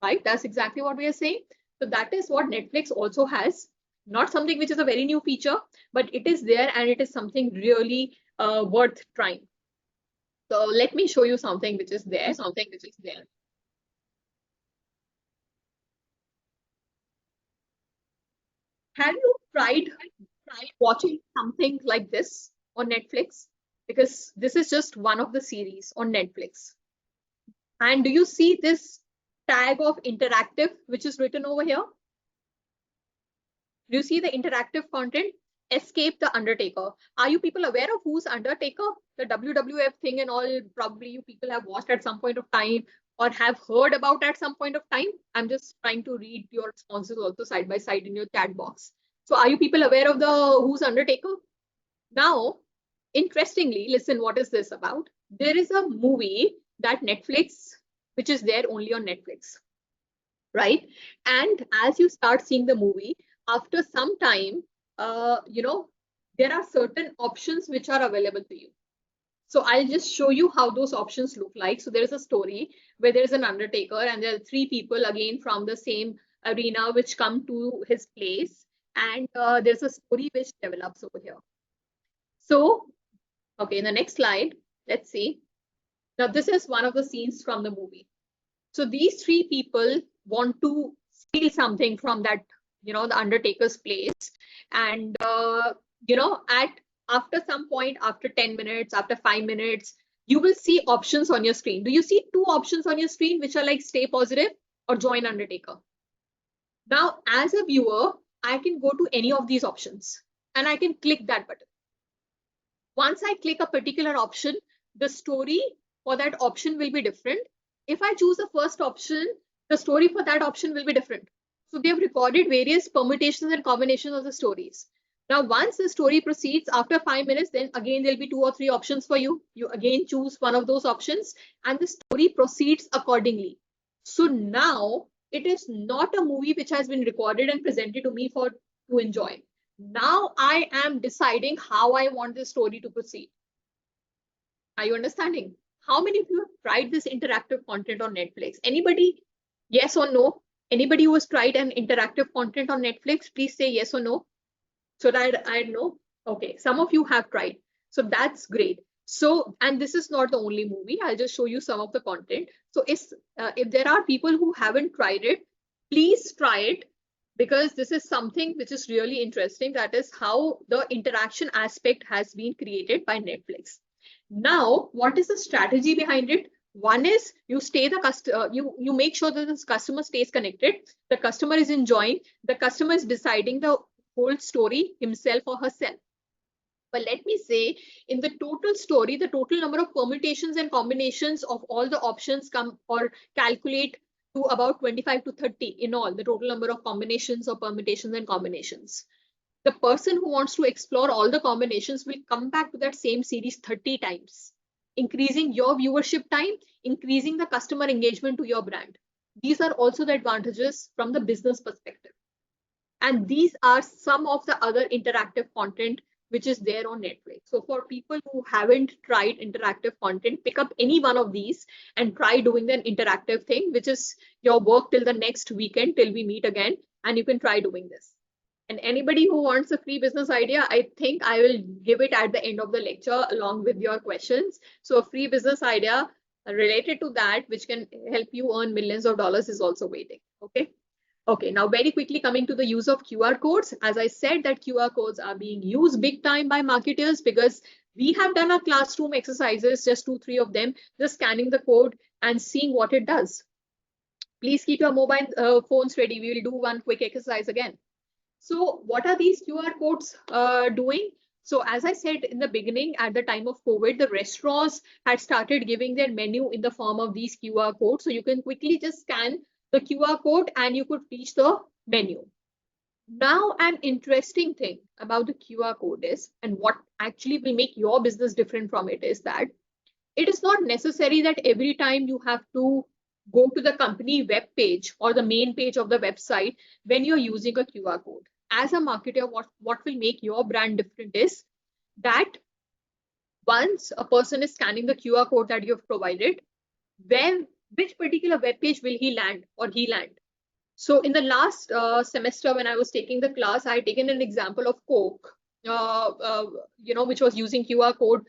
right? That's exactly what we are saying. So that is what Netflix also has. Not something which is a very new feature, but it is there, and it is something really worth trying. So let me show you something which is there, Have you tried watching something like this on Netflix? Because this is just one of the series on Netflix. And do you see this tag of interactive, which is written over here? Do you see the interactive content? Escape the Undertaker. Are you people aware of who's Undertaker? The WWF thing and all, probably you people have watched at some point of time or have heard about at some point of time. I'm just trying to read your responses also side by side in your chat box. So are you people aware of the who's Undertaker? Now, interestingly, listen, what is this about? There is a movie that Netflix, which is there only on Netflix, right? And as you start seeing the movie, after some time, there are certain options which are available to you. So I'll just show you how those options look like. So there is a story where there is an undertaker, and there are three people again from the same arena which come to his place, and there's a story which develops over here. So, okay, in the next slide, let's see. Now this is one of the scenes from the movie. So these three people want to steal something from that, the undertaker's place, and after some point, after 10 minutes, after 5 minutes, you will see options on your screen. Do you see two options on your screen which are like stay positive or join undertaker? Now, as a viewer, I can go to any of these options and I can click that button. Once I click a particular option, the story for that option will be different. If I choose the first option, the story for that option will be different. So they have recorded various permutations and combinations of the stories. Now, once the story proceeds after 5 minutes, then again there'll be 2 or 3 options for you. You again choose one of those options and the story proceeds accordingly. So now it is not a movie which has been recorded and presented to me to enjoy. Now I am deciding how I want this story to proceed. Are you understanding? How many of you have tried this interactive content on Netflix? Anybody? Yes or no? Anybody who has tried an interactive content on Netflix, please say yes or no, so that I know. Okay, some of you have tried. So that's great. So, and this is not the only movie. I'll just show you some of the content. So if there are people who haven't tried it, please try it, because this is something which is really interesting. That is how the interaction aspect has been created by Netflix. Now, what is the strategy behind it? One is you you make sure that this customer stays connected. The customer is enjoying. The customer is deciding the whole story himself or herself. But let me say, in the total story, the total number of permutations and combinations of all the options come or calculate to about 25 to 30 in all, the total number of combinations or permutations and combinations. The person who wants to explore all the combinations will come back to that same series 30 times, increasing your viewership time, increasing the customer engagement to your brand. These are also the advantages from the business perspective. And these are some of the other interactive content which is there on Netflix. So for people who haven't tried interactive content, pick up any one of these and try doing the interactive thing, which is your work till the next weekend, till we meet again, and you can try doing this. And anybody who wants a free business idea, I think I will give it at the end of the lecture along with your questions. So a free business idea related to that, which can help you earn millions of dollars, is also waiting. Okay. Okay, now very quickly coming to the use of QR codes. As I said, that QR codes are being used big time by marketers, because we have done our classroom exercises, just 2-3 of them, just scanning the code and seeing what it does. Please keep your mobile phones ready. We will do one quick exercise again. So what are these QR codes doing? So as I said in the beginning, at the time of COVID, the restaurants had started giving their menu in the form of these QR codes. So you can quickly just scan the QR code and you could reach the menu. Now, an interesting thing about the QR code is, and what actually will make your business different from it, is that it is not necessary that every time you have to go to the company web page or the main page of the website when you're using a QR code. As a marketer, what will make your brand different is that once a person is scanning the QR code that you've provided, which particular web page will he land or he land? So in the last semester, when I was taking the class, I had taken an example of Coke, which was using QR code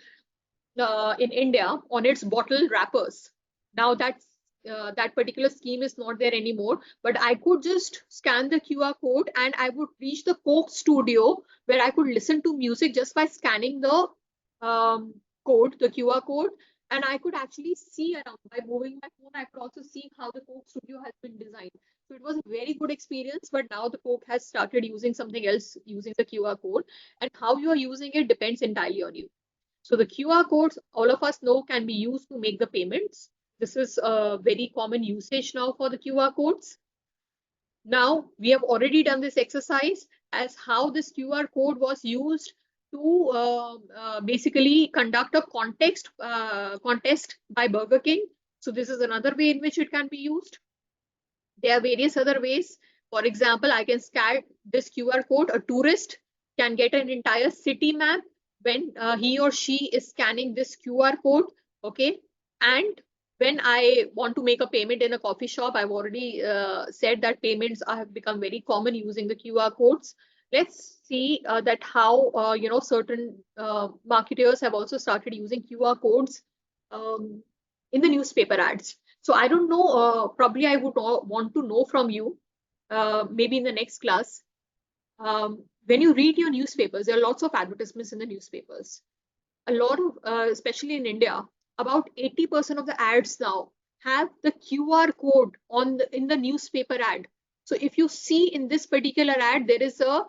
in India on its bottle wrappers. Now that particular scheme is not there anymore, but I could just scan the QR code and I would reach the Coke studio where I could listen to music just by scanning the the QR code, and I could actually see around by moving my phone. I could also see how the Coke studio has been designed. So it was a very good experience, but now the Coke has started using something else using the QR code, and how you are using it depends entirely on you. So the QR codes, all of us know, can be used to make the payments. This is a very common usage now for the QR codes. Now, we have already done this exercise as how this QR code was used to basically conduct a contest by Burger King. So this is another way in which it can be used. There are various other ways. For example, I can scan this QR code. A tourist can get an entire city map when he or she is scanning this QR code. Okay. And when I want to make a payment in a coffee shop, I've already said that payments have become very common using the QR codes. Let's see that how certain marketers have also started using QR codes in the newspaper ads. So I don't know, probably I would want to know from you, maybe in the next class, when you read your newspapers, there are lots of advertisements in the newspapers. A lot of, especially in India, about 80% of the ads now have the QR code in the newspaper ad. So if you see in this particular ad, there is a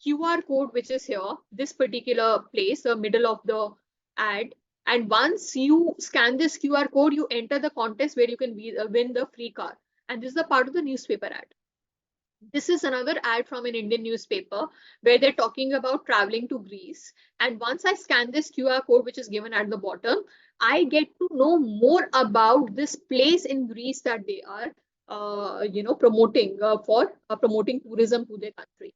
QR code which is here, this particular place, the middle of the ad, And once you scan this QR code, you enter the contest where you can win the free car. And this is a part of the newspaper ad. This is another ad from an Indian newspaper where they're talking about traveling to Greece. And once I scan this QR code, which is given at the bottom, I get to know more about this place in Greece that they are, promoting for promoting tourism to their country.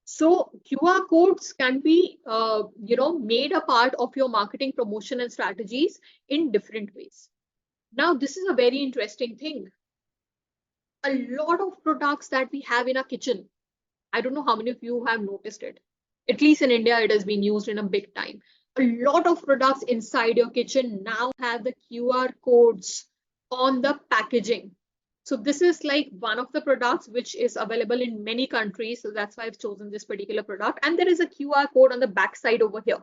So QR codes can be, made a part of your marketing promotion and strategies in different ways. Now, this is a very interesting thing. A lot of products that we have in our kitchen, I don't know how many of you have noticed it. At least in India, it has been used in a big time. A lot of products inside your kitchen now have the QR codes on the packaging. So this is like one of the products which is available in many countries. So that's why I've chosen this particular product. And there is a QR code on the back side over here.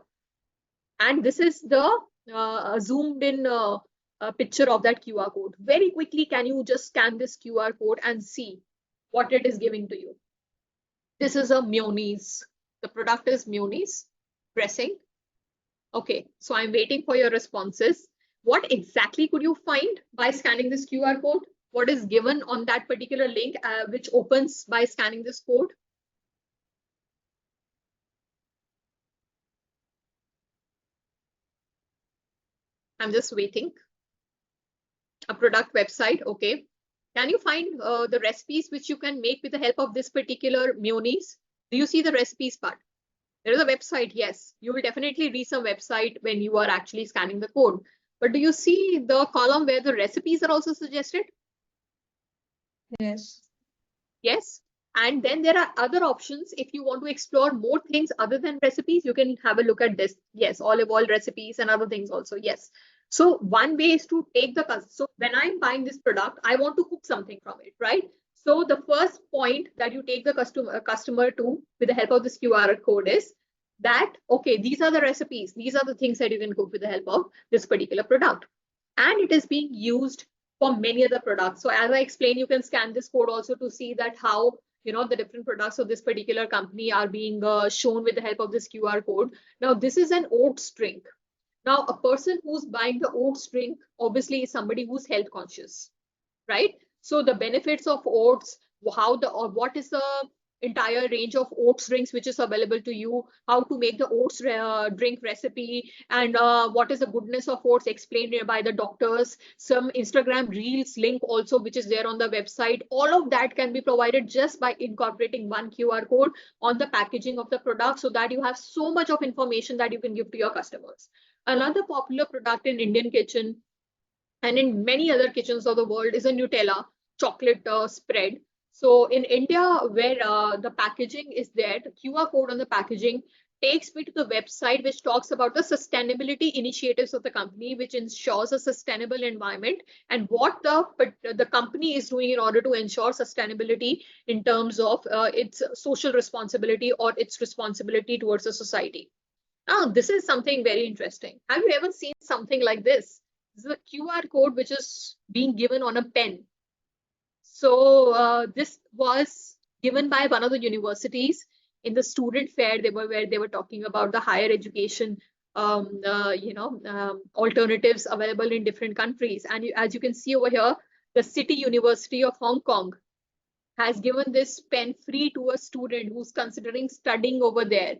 And this is the zoomed in picture of that QR code. Very quickly, can you just scan this QR code and see what it is giving to you? This is a mayonnaise. The product is mayonnaise dressing. Okay, so I'm waiting for your responses. What exactly could you find by scanning this QR code? What is given on that particular link which opens by scanning this code? I'm just waiting. A product website, okay. Can you find the recipes which you can make with the help of this particular mayonnaise? Do you see the recipes part? There is a website, yes. You will definitely read some website when you are actually scanning the code. But do you see the column where the recipes are also suggested? Yes. Yes. And then there are other options. If you want to explore more things other than recipes, you can have a look at this. Yes, olive oil recipes and other things also. Yes. So one way is to take the, so when I'm buying this product, I want to cook something from it, right? So the first point that you take the customer to with the help of this QR code is that, okay, these are the recipes. These are the things that you can cook with the help of this particular product. And it is being used for many other products. So as I explained, you can scan this code also to see that how, the different products of this particular company are being shown with the help of this QR code. Now, this is an oats drink. Now, a person who's buying the oats drink obviously is somebody who's health conscious, right? So the benefits of oats, what is the entire range of oats drinks which is available to you, how to make the oats drink recipe, and what is the goodness of oats explained by the doctors, some Instagram reels link also which is there on the website. All of that can be provided just by incorporating one QR code on the packaging of the product, so that you have so much of information that you can give to your customers. Another popular product in Indian kitchen and in many other kitchens of the world is a Nutella chocolate spread. So in India, where the packaging is there, the QR code on the packaging takes me to the website which talks about the sustainability initiatives of the company, which ensures a sustainable environment, and what the company is doing in order to ensure sustainability in terms of its social responsibility or its responsibility towards the society. Now, this is something very interesting. Have you ever seen something like this? This is a QR code which is being given on a pen. So this was given by one of the universities in the student fair. Where they were talking about the higher education, alternatives available in different countries. And as you can see over here, the City University of Hong Kong has given this pen free to a student who's considering studying over there.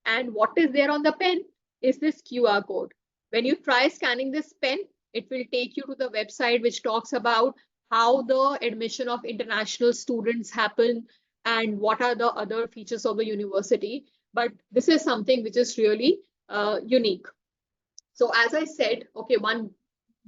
And what is there on the pen is this QR code. When you try scanning this pen, it will take you to the website which talks about how the admission of international students happen and what are the other features of the university. But this is something which is really unique. So as I said, okay, one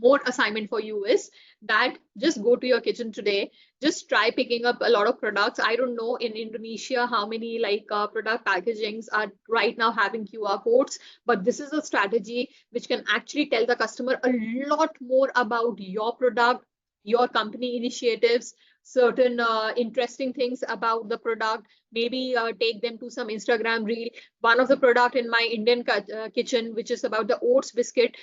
more assignment for you is that just go to your kitchen today, just try picking up a lot of products. I don't know in Indonesia how many product packagings are right now having QR codes, but this is a strategy which can actually tell the customer a lot more about your product, your company initiatives, certain interesting things about the product, maybe take them to some Instagram reel. One of the product in my Indian kitchen, which is about the oats biscuit,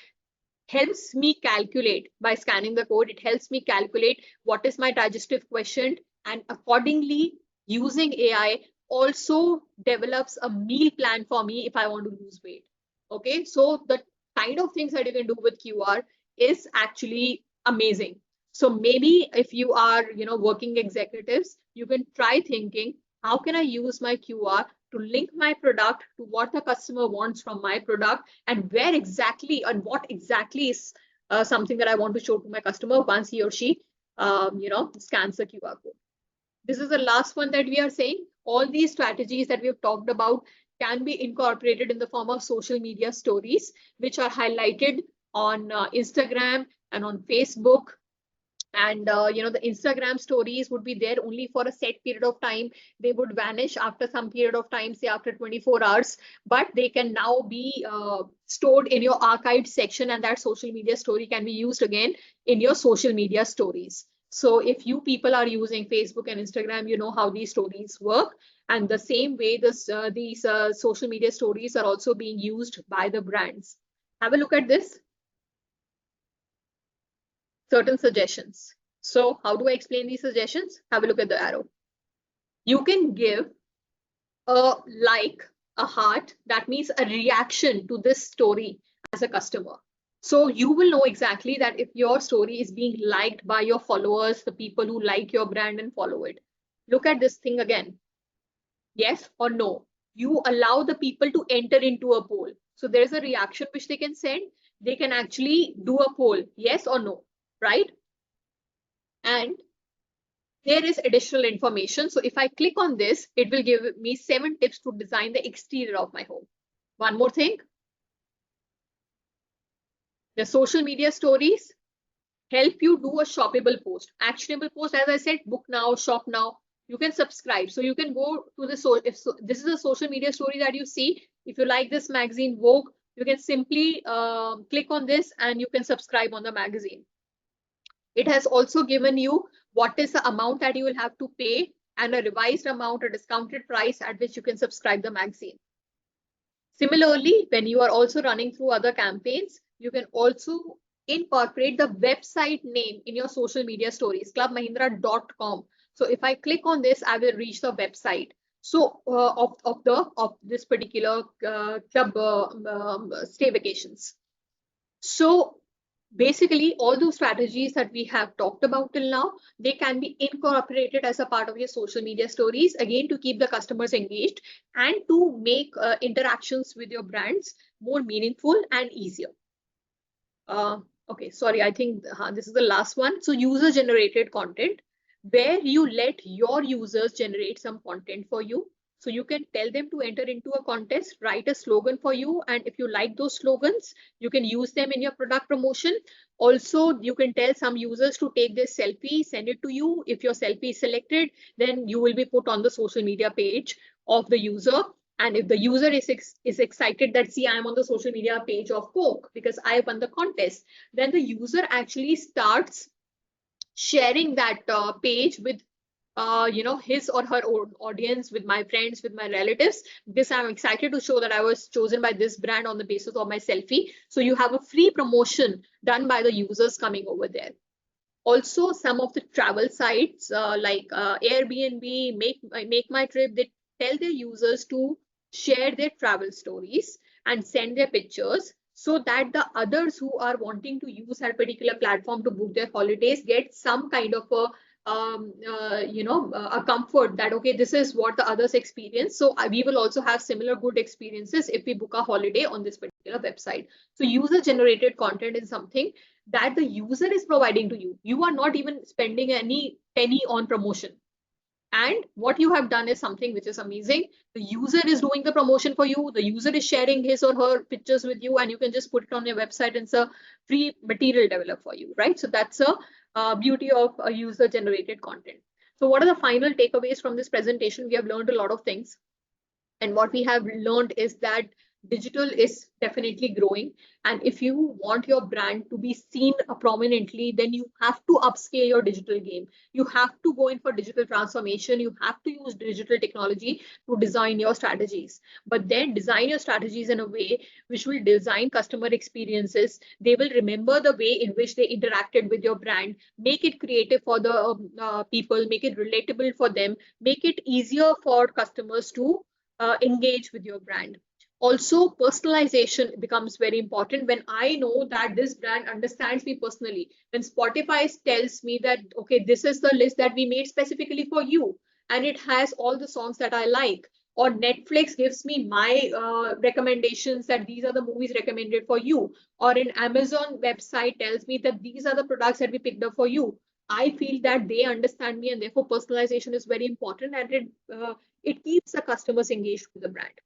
helps me calculate by scanning the code. It helps me calculate what is my digestive quotient, and accordingly, using AI, also develops a meal plan for me if I want to lose weight. Okay, so the kind of things that you can do with QR is actually amazing. So maybe if you are, working executives, you can try thinking, how can I use my QR to link my product to what the customer wants from my product, and where exactly and what exactly is something that I want to show to my customer once he or she, scans the QR code. This is the last one that we are saying. All these strategies that we have talked about can be incorporated in the form of social media stories, which are highlighted on Instagram and on Facebook. And the Instagram stories would be there only for a set period of time. They would vanish after some period of time, say after 24 hours, but they can now be stored in your archived section, and that social media story can be used again in your social media stories. So if you people are using Facebook and Instagram, you know how these stories work. And the same way, these social media stories are also being used by the brands. Have a look at this. Certain suggestions. So how do I explain these suggestions? Have a look at the arrow. You can give a like, a heart, that means a reaction to this story as a customer. So you will know exactly that if your story is being liked by your followers, the people who like your brand and follow it. Look at this thing again. Yes or no. You allow the people to enter into a poll. So there's a reaction which they can send. They can actually do a poll, yes or no, right? And there is additional information. So if I click on this, it will give me 7 tips to design the exterior of my home. One more thing. The social media stories help you do a shoppable post, actionable post. As I said, book now, shop now. You can subscribe. So you can go to the this is a social media story that you see. If you like this magazine, Vogue, you can simply click on this and you can subscribe on the magazine. It has also given you what is the amount that you will have to pay and a revised amount, a discounted price at which you can subscribe the magazine. Similarly, when you are also running through other campaigns, you can also incorporate the website name in your social media stories, clubmahindra.com. So if I click on this, I will reach the website. So of this particular club stay vacations. So basically, all those strategies that we have talked about till now, they can be incorporated as a part of your social media stories, again, to keep the customers engaged and to make interactions with your brands more meaningful and easier. Okay, sorry, I think this is the last one. So user-generated content, where you let your users generate some content for you. So you can tell them to enter into a contest, write a slogan for you. And if you like those slogans, you can use them in your product promotion. Also, you can tell some users to take this selfie, send it to you. If your selfie is selected, then you will be put on the social media page of the user. And if the user is excited that, see, I'm on the social media page of Coke because I won the contest, then the user actually starts sharing that page with his or her own audience, with my friends, with my relatives, because I'm excited to show that I was chosen by this brand on the basis of my selfie. So you have a free promotion done by the users coming over there. Also, some of the travel sites like Airbnb, Make My Trip, they tell their users to share their travel stories and send their pictures, so that the others who are wanting to use that particular platform to book their holidays get some kind of a comfort that, okay, this is what the others experience. So we will also have similar good experiences if we book a holiday on this particular website. So user generated content is something that the user is providing to you. You are not even spending any penny on promotion. And what you have done is something which is amazing. The user is doing the promotion for you. The user is sharing his or her pictures with you, and you can just put it on your website and it's a free material developed for you, right? So that's a beauty of a user generated content. So what are the final takeaways from this presentation? We have learned a lot of things. And what we have learned is that digital is definitely growing. And if you want your brand to be seen prominently, then you have to upscale your digital game. You have to go in for digital transformation. You have to use digital technology to design your strategies. But then design your strategies in a way which will design customer experiences. They will remember the way in which they interacted with your brand. Make it creative for the people. Make it relatable for them. Make it easier for customers to engage with your brand. Also, personalization becomes very important. When I know that this brand understands me personally, when Spotify tells me that, okay, this is the list that we made specifically for you, and it has all the songs that I like, or Netflix gives me my recommendations that these are the movies recommended for you, or an Amazon website tells me that these are the products that we picked up for you. I feel that they understand me, and therefore personalization is very important, and it keeps the customers engaged with the brand.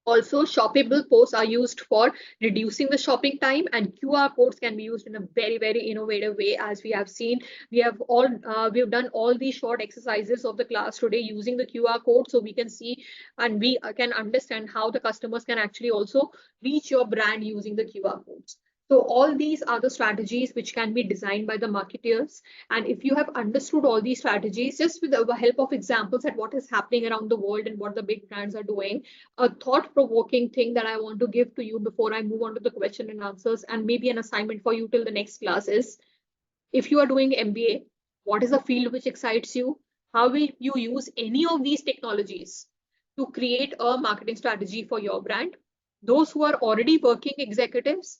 Also, shoppable posts are used for reducing the shopping time, and QR codes can be used in a very, very innovative way. As we have seen, we've done all these short exercises of the class today using the QR code, so we can see and we can understand how the customers can actually also reach your brand using the QR codes. So all these are the strategies which can be designed by the marketeers. And if you have understood all these strategies, just with the help of examples at what is happening around the world and what the big brands are doing, a thought-provoking thing that I want to give to you before I move on to the question and answers, and maybe an assignment for you till the next class is, if you are doing MBA, what is the field which excites you? How will you use any of these technologies to create a marketing strategy for your brand? Those who are already working executives,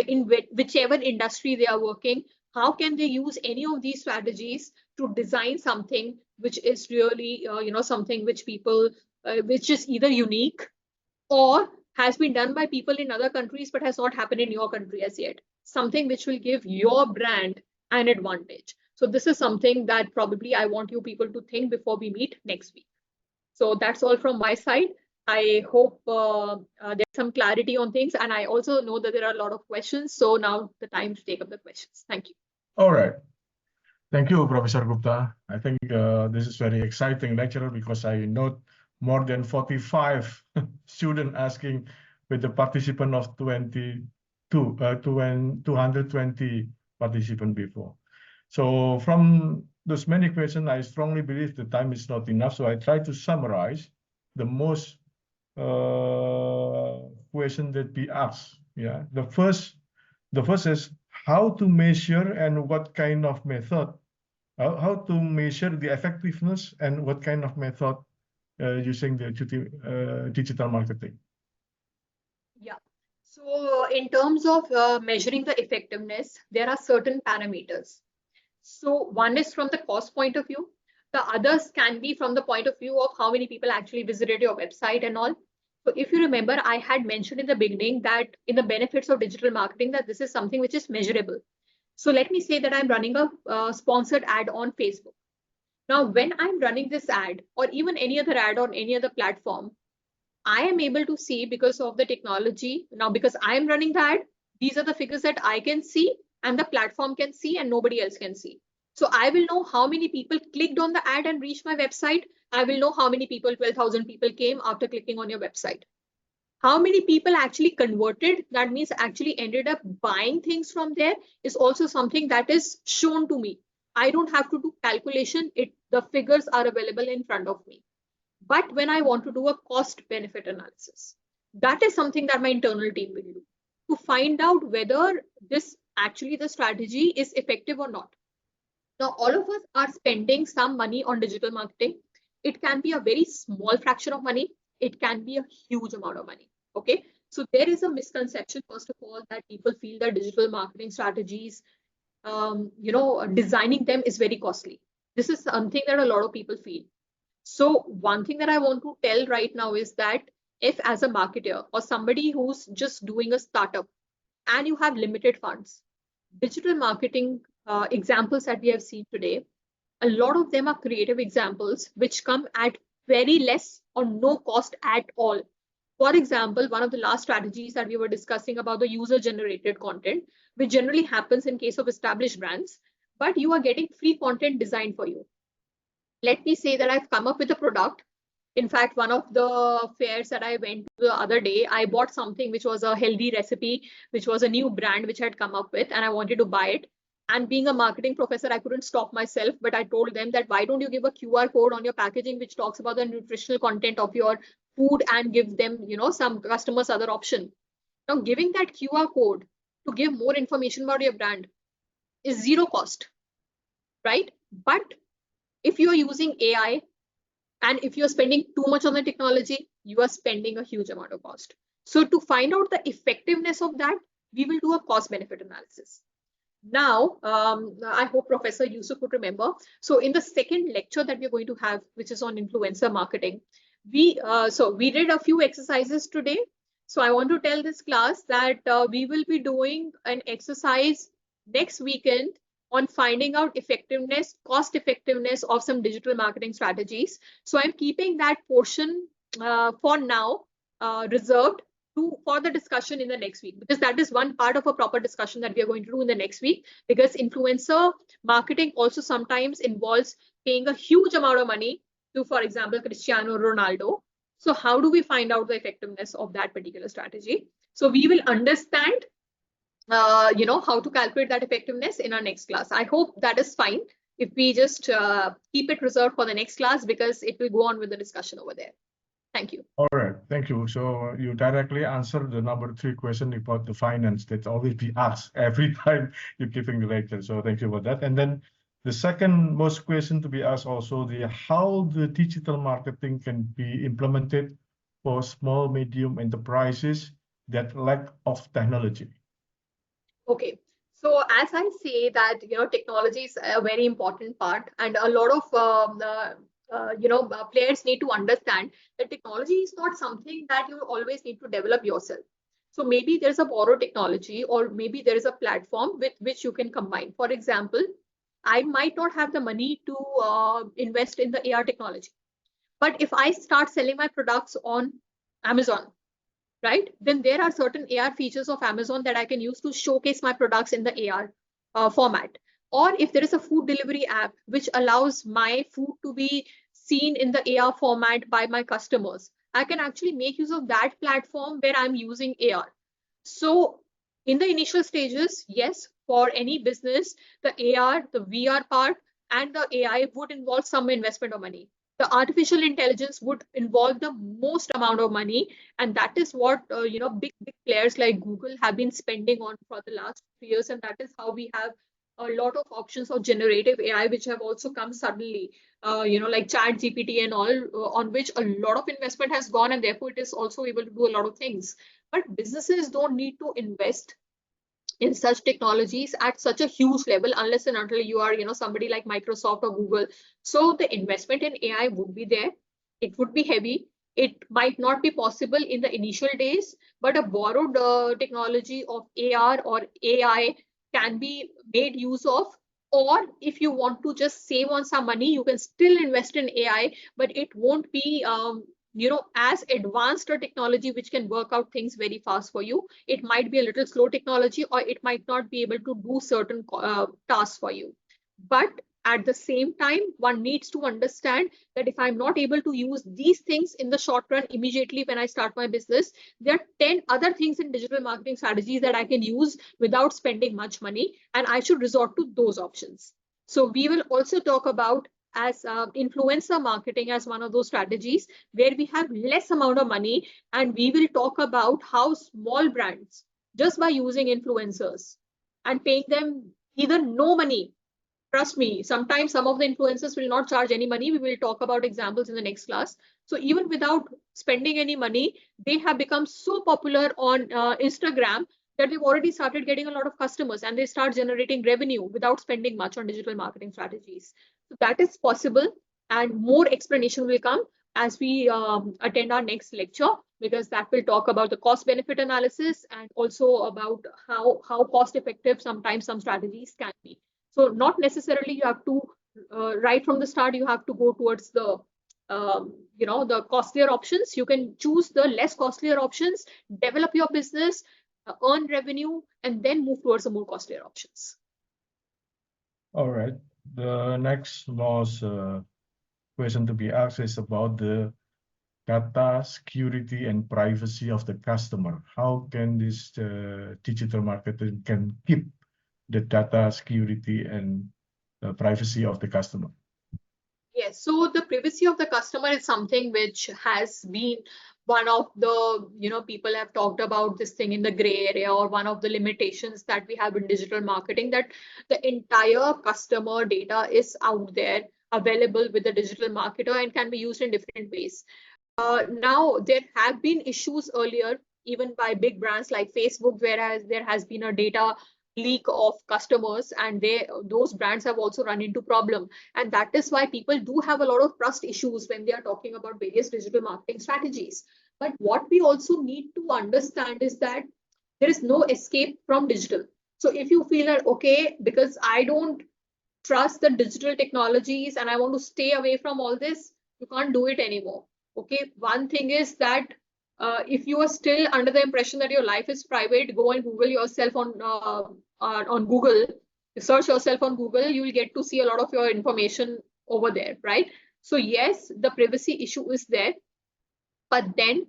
in whichever industry they are working, how can they use any of these strategies to design something which is really, something which people, which is either unique or has been done by people in other countries but has not happened in your country as yet, something which will give your brand an advantage. So this is something that probably I want you people to think before we meet next week. So that's all from my side. I hope there's some clarity on things, and I also know that there are a lot of questions. So now the time to take up the questions. Thank you. All right. Thank you, Professor Gupta. I think this is very exciting lecture because I note more than 45 students asking with the participant of 220 participants before. So from those many questions, I strongly believe the time is not enough. So I try to summarize the most question that we asked. Yeah, the first is how to measure and what kind of method, how to measure the effectiveness and what kind of method using the digital marketing. Yeah. So in terms of measuring the effectiveness, there are certain parameters. So one is from the cost point of view. The others can be from the point of view of how many people actually visited your website and all. So if you remember, I had mentioned in the beginning that in the benefits of digital marketing, that this is something which is measurable. So let me say that I'm running a sponsored ad on Facebook. Now, when I'm running this ad or even any other ad on any other platform, I am able to see, because of the technology now, because I'm running the ad, these are the figures that I can see and the platform can see and nobody else can see. So I will know how many people clicked on the ad and reached my website. I will know how many people, 12,000 people came after clicking on your website. How many people actually converted, that means actually ended up buying things from there, is also something that is shown to me. I don't have to do calculation. The figures are available in front of me. But when I want to do a cost benefit analysis, that is something that my internal team will do to find out whether this actually the strategy is effective or not. Now, all of us are spending some money on digital marketing. It can be a very small fraction of money. It can be a huge amount of money. Okay. So there is a misconception, first of all, that people feel that digital marketing strategies, designing them is very costly. This is something that a lot of people feel. So one thing that I want to tell right now is that if, as a marketer or somebody who's just doing a startup and you have limited funds, digital marketing examples that we have seen today, a lot of them are creative examples which come at very less or no cost at all. For example, one of the last strategies that we were discussing about the user-generated content, which generally happens in case of established brands, but you are getting free content designed for you. Let me say that I've come up with a product. In fact, one of the fairs that I went to the other day, I bought something which was a healthy recipe, which was a new brand which I had come up with, and I wanted to buy it. And being a marketing professor, I couldn't stop myself, but I told them that why don't you give a QR code on your packaging which talks about the nutritional content of your food and give them, some customers other option. Now, giving that QR code to give more information about your brand is zero cost, right? But if you are using AI and if you're spending too much on the technology, you are spending a huge amount of cost. So to find out the effectiveness of that, we will do a cost benefit analysis. Now, I hope Professor Yusuf would remember. So in the second lecture that we're going to have, which is on influencer marketing, we did a few exercises today. So I want to tell this class that we will be doing an exercise next weekend on finding out effectiveness, cost effectiveness of some digital marketing strategies. So I'm keeping that portion for now reserved for the discussion in the next week, because that is one part of a proper discussion that we are going to do in the next week, because influencer marketing also sometimes involves paying a huge amount of money to, for example, Cristiano Ronaldo. So how do we find out the effectiveness of that particular strategy? So we will understand how to calculate that effectiveness in our next class. I hope that is fine if we just keep it reserved for the next class, because it will go on with the discussion over there. Thank you. All right, thank you. So you directly answered the number 3 question about the finance that always be asked every time you're giving the lecture. So thank you for that. And then the second most question to be asked also, how the digital marketing can be implemented for small, medium enterprises that lack of technology. Okay. So as I say that, technology is a very important part, and a lot of players need to understand that technology is not something that you always need to develop yourself. So maybe there's a borrowed technology, or maybe there is a platform with which you can combine. For example, I might not have the money to invest in the AR technology, but if I start selling my products on Amazon, right, then there are certain AR features of Amazon that I can use to showcase my products in the AR format. Or if there is a food delivery app which allows my food to be seen in the AR format by my customers, I can actually make use of that platform where I'm using AR. So in the initial stages, yes, for any business, the AR, the VR part, and the AI would involve some investment of money. The artificial intelligence would involve the most amount of money, and that is what big players like Google have been spending on for the last 3 years, and that is how we have a lot of options of generative AI which have also come suddenly, like Chat GPT and all, on which a lot of investment has gone, and therefore it is also able to do a lot of things. But businesses don't need to invest in such technologies at such a huge level unless and until you are somebody like Microsoft or Google. So the investment in AI would be there. It would be heavy. It might not be possible in the initial days, but a borrowed technology of AR or AI can be made use of. Or if you want to just save on some money, you can still invest in AI, but it won't be as advanced a technology which can work out things very fast for you. It might be a little slow technology, or it might not be able to do certain tasks for you. But at the same time, one needs to understand that if I'm not able to use these things in the short run immediately when I start my business, there are 10 other things in digital marketing strategies that I can use without spending much money, and I should resort to those options. So we will also talk about as influencer marketing as one of those strategies where we have less amount of money, and we will talk about how small brands, just by using influencers and paying them either no money, trust me, sometimes some of the influencers will not charge any money. We will talk about examples in the next class. So even without spending any money, they have become so popular on Instagram that they've already started getting a lot of customers, and they start generating revenue without spending much on digital marketing strategies. So that is possible, and more explanation will come as we attend our next lecture, because that will talk about the cost benefit analysis and also about how cost effective sometimes some strategies can be. So not necessarily you have to right from the start you have to go towards the the costlier options. You can choose the less costlier options, develop your business, earn revenue, and then move towards the more costlier options. All right. The next most question to be asked is about the data security and privacy of the customer. How can this digital marketing can keep the data security and privacy of the customer? Yes, so the privacy of the customer is something which has been one of the, people have talked about this thing in the gray area, or one of the limitations that we have in digital marketing, that the entire customer data is out there available with the digital marketer and can be used in different ways. Now, there have been issues earlier, even by big brands like Facebook, whereas there has been a data leak of customers, and those brands have also run into problem. And that is why people do have a lot of trust issues when they are talking about various digital marketing strategies. But what we also need to understand is that there is no escape from digital. So if you feel that, okay, because I don't trust the digital technologies and I want to stay away from all this, you can't do it anymore. Okay, one thing is that if you are still under the impression that your life is private, go and Google yourself on Google, search yourself on Google, you will get to see a lot of your information over there, right? So yes, the privacy issue is there, but then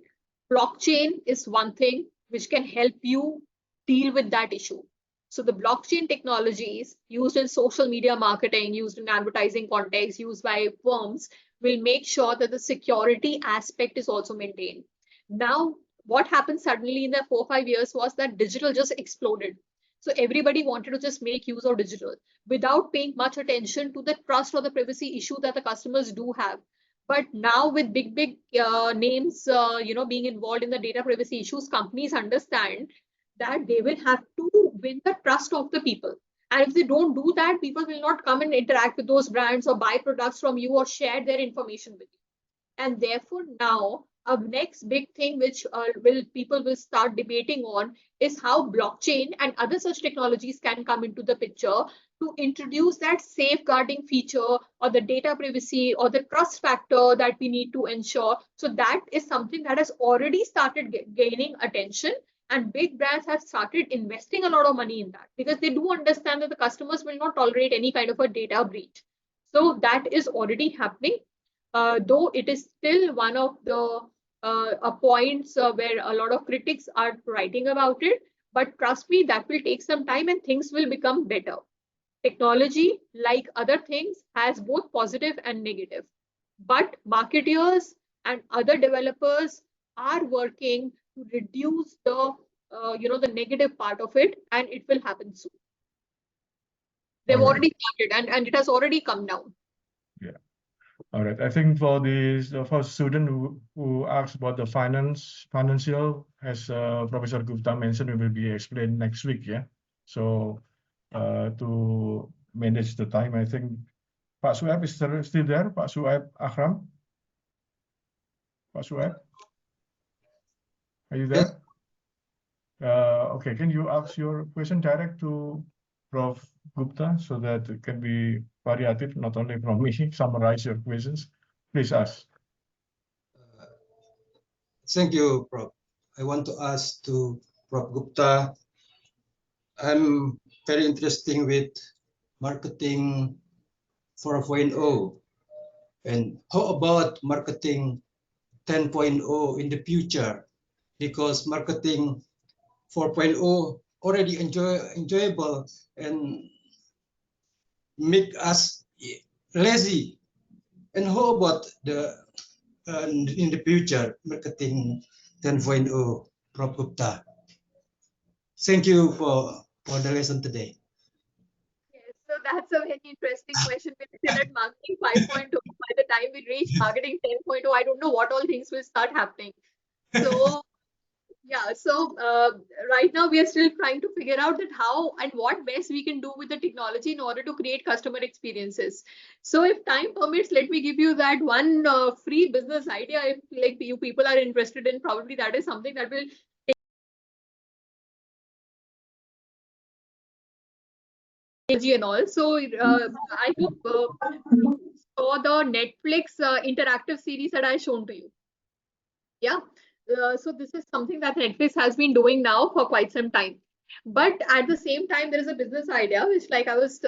blockchain is one thing which can help you deal with that issue. So the blockchain technologies used in social media marketing, used in advertising context, used by firms will make sure that the security aspect is also maintained. Now, what happened suddenly in the 4-5 years was that digital just exploded. So everybody wanted to just make use of digital without paying much attention to the trust or the privacy issue that the customers do have. But now with big names, being involved in the data privacy issues, companies understand that they will have to win the trust of the people. And if they don't do that, people will not come and interact with those brands or buy products from you or share their information with you. And therefore now a next big thing which people will start debating on is how blockchain and other such technologies can come into the picture to introduce that safeguarding feature or the data privacy or the trust factor that we need to ensure. So that is something that has already started gaining attention, and big brands have started investing a lot of money in that because they do understand that the customers will not tolerate any kind of a data breach. So that is already happening. Though it is still one of the points where a lot of critics are writing about it. But trust me, that will take some time and things will become better. Technology, like other things, has both positive and negative. But marketers and other developers are working to reduce the negative part of it, and it will happen soon. They've already started, and it has already come down. Yeah. All right. I think for student who asked about the financial, as Professor Gupta mentioned, it will be explained next week. Yeah. So to manage the time, I think Pak Sueb is still there. Pak Sueb Akram. Pak Sueb, are you there? Okay. Can you ask your question direct to Prof. Gupta so that it can be variative, not only from me, summarize your questions. Please ask. Thank you, Prof. I want to ask to Prof. Gupta. I'm very interested with marketing 4.0. And how about marketing 10.0 in the future? Because marketing 4.0 already enjoyable and make us lazy. And how about in the future marketing 10.0, Prof. Gupta? Thank you for the lesson today. Yes, so that's a very interesting question. We're still at marketing 5.0. By the time we reach marketing 10.0, I don't know what all things will start happening. So yeah, so right now we are still trying to figure out that how and what best we can do with the technology in order to create customer experiences. So if time permits, let me give you that one free business idea. If like you people are interested in, probably that is something that will and all. So I hope you saw the Netflix interactive series that I shown to you. Yeah. So this is something that Netflix has been doing now for quite some time. But at the same time, there is a business idea, which like I was,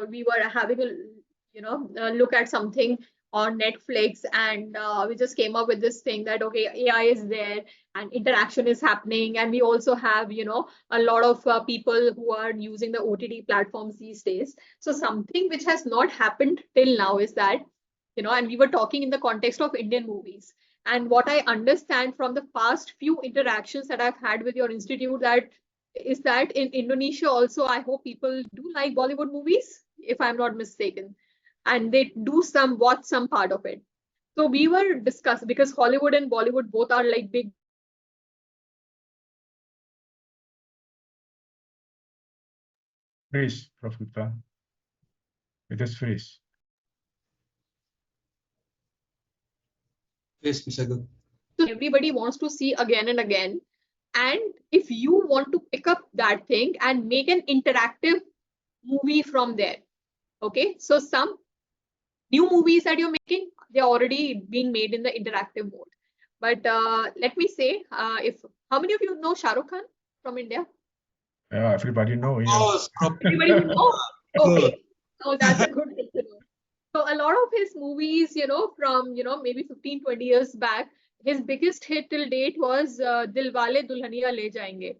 we were having a look at something on Netflix, and we just came up with this thing that, okay, AI is there and interaction is happening. And we also have, a lot of people who are using the OTT platforms these days. So something which has not happened till now is that, and we were talking in the context of Indian movies. And what I understand from the past few interactions that I've had with your institute is that in Indonesia also, I hope people do like Bollywood movies, if I'm not mistaken. And they do watch some part of it. So we were discussing, because Hollywood and Bollywood both are like big. Freeze, Prof. Gupta. It is freeze. Yes, Mr. Gupta. So everybody wants to see again and again. And if you want to pick up that thing and make an interactive movie from there, okay? So some new movies that you're making, they're already being made in the interactive mode. But let me say, how many of you know Shah Rukh Khan from India? Yeah, everybody know. Yes, Prof. Everybody would know. Good. Okay. So that's a good thing to know. So a lot of his movies, from, maybe 15, 20 years back, his biggest hit till date was Dilwale Dulhaniya Le Jayenge.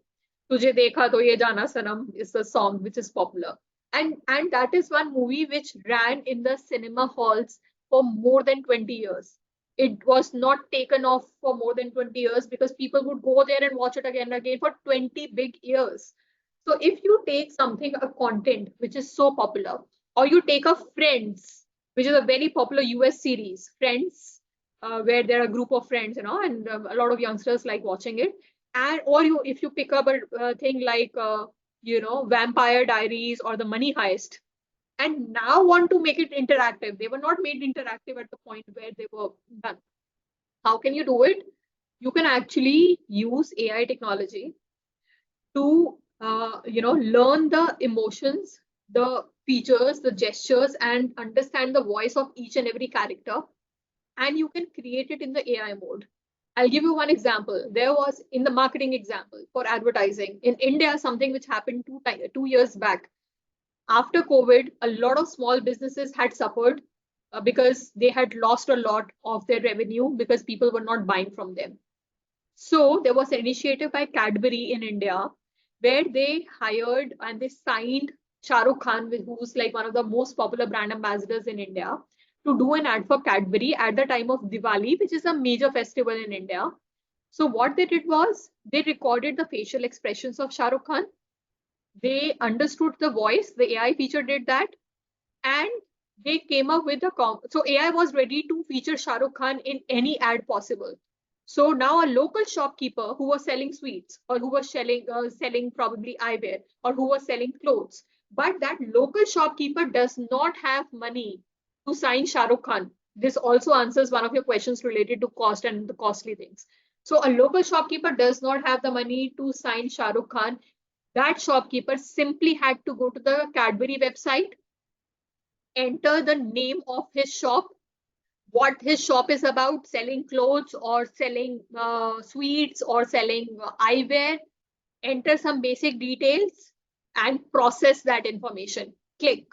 Tujhe Dekha To Ye Jana Sanam is the song which is popular. And that is one movie which ran in the cinema halls for more than 20 years. It was not taken off for more than 20 years because people would go there and watch it again and again for 20 big years. So if you take something, a content which is so popular, or you take a Friends, which is a very popular US series, Friends, where there are a group of friends, and a lot of youngsters like watching it. And or if you pick up a thing like Vampire Diaries or The Money Heist, and now want to make it interactive. They were not made interactive at the point where they were done. How can you do it? You can actually use AI technology to learn the emotions, the features, the gestures, and understand the voice of each and every character, and you can create it in the AI mode. I'll give you one example. There was, in the marketing example for advertising in India, something which happened 2 years back. After COVID, a lot of small businesses had suffered because they had lost a lot of their revenue because people were not buying from them. So there was an initiative by Cadbury in India where they hired and they signed Shah Rukh Khan, who's like one of the most popular brand ambassadors in India, to do an ad for Cadbury at the time of Diwali, which is a major festival in India. So what they did was they recorded the facial expressions of Shah Rukh Khan. They understood the voice. The AI feature did that. And they came up with so AI was ready to feature Shah Rukh Khan in any ad possible. So now a local shopkeeper who was selling sweets, or who was selling probably eyewear, or who was selling clothes, but that local shopkeeper does not have money to sign Shah Rukh Khan. This also answers one of your questions related to cost and the costly things. So a local shopkeeper does not have the money to sign Shah Rukh Khan. That shopkeeper simply had to go to the Cadbury website, enter the name of his shop, what his shop is about, selling clothes or selling sweets or selling eyewear, enter some basic details and process that information. Click.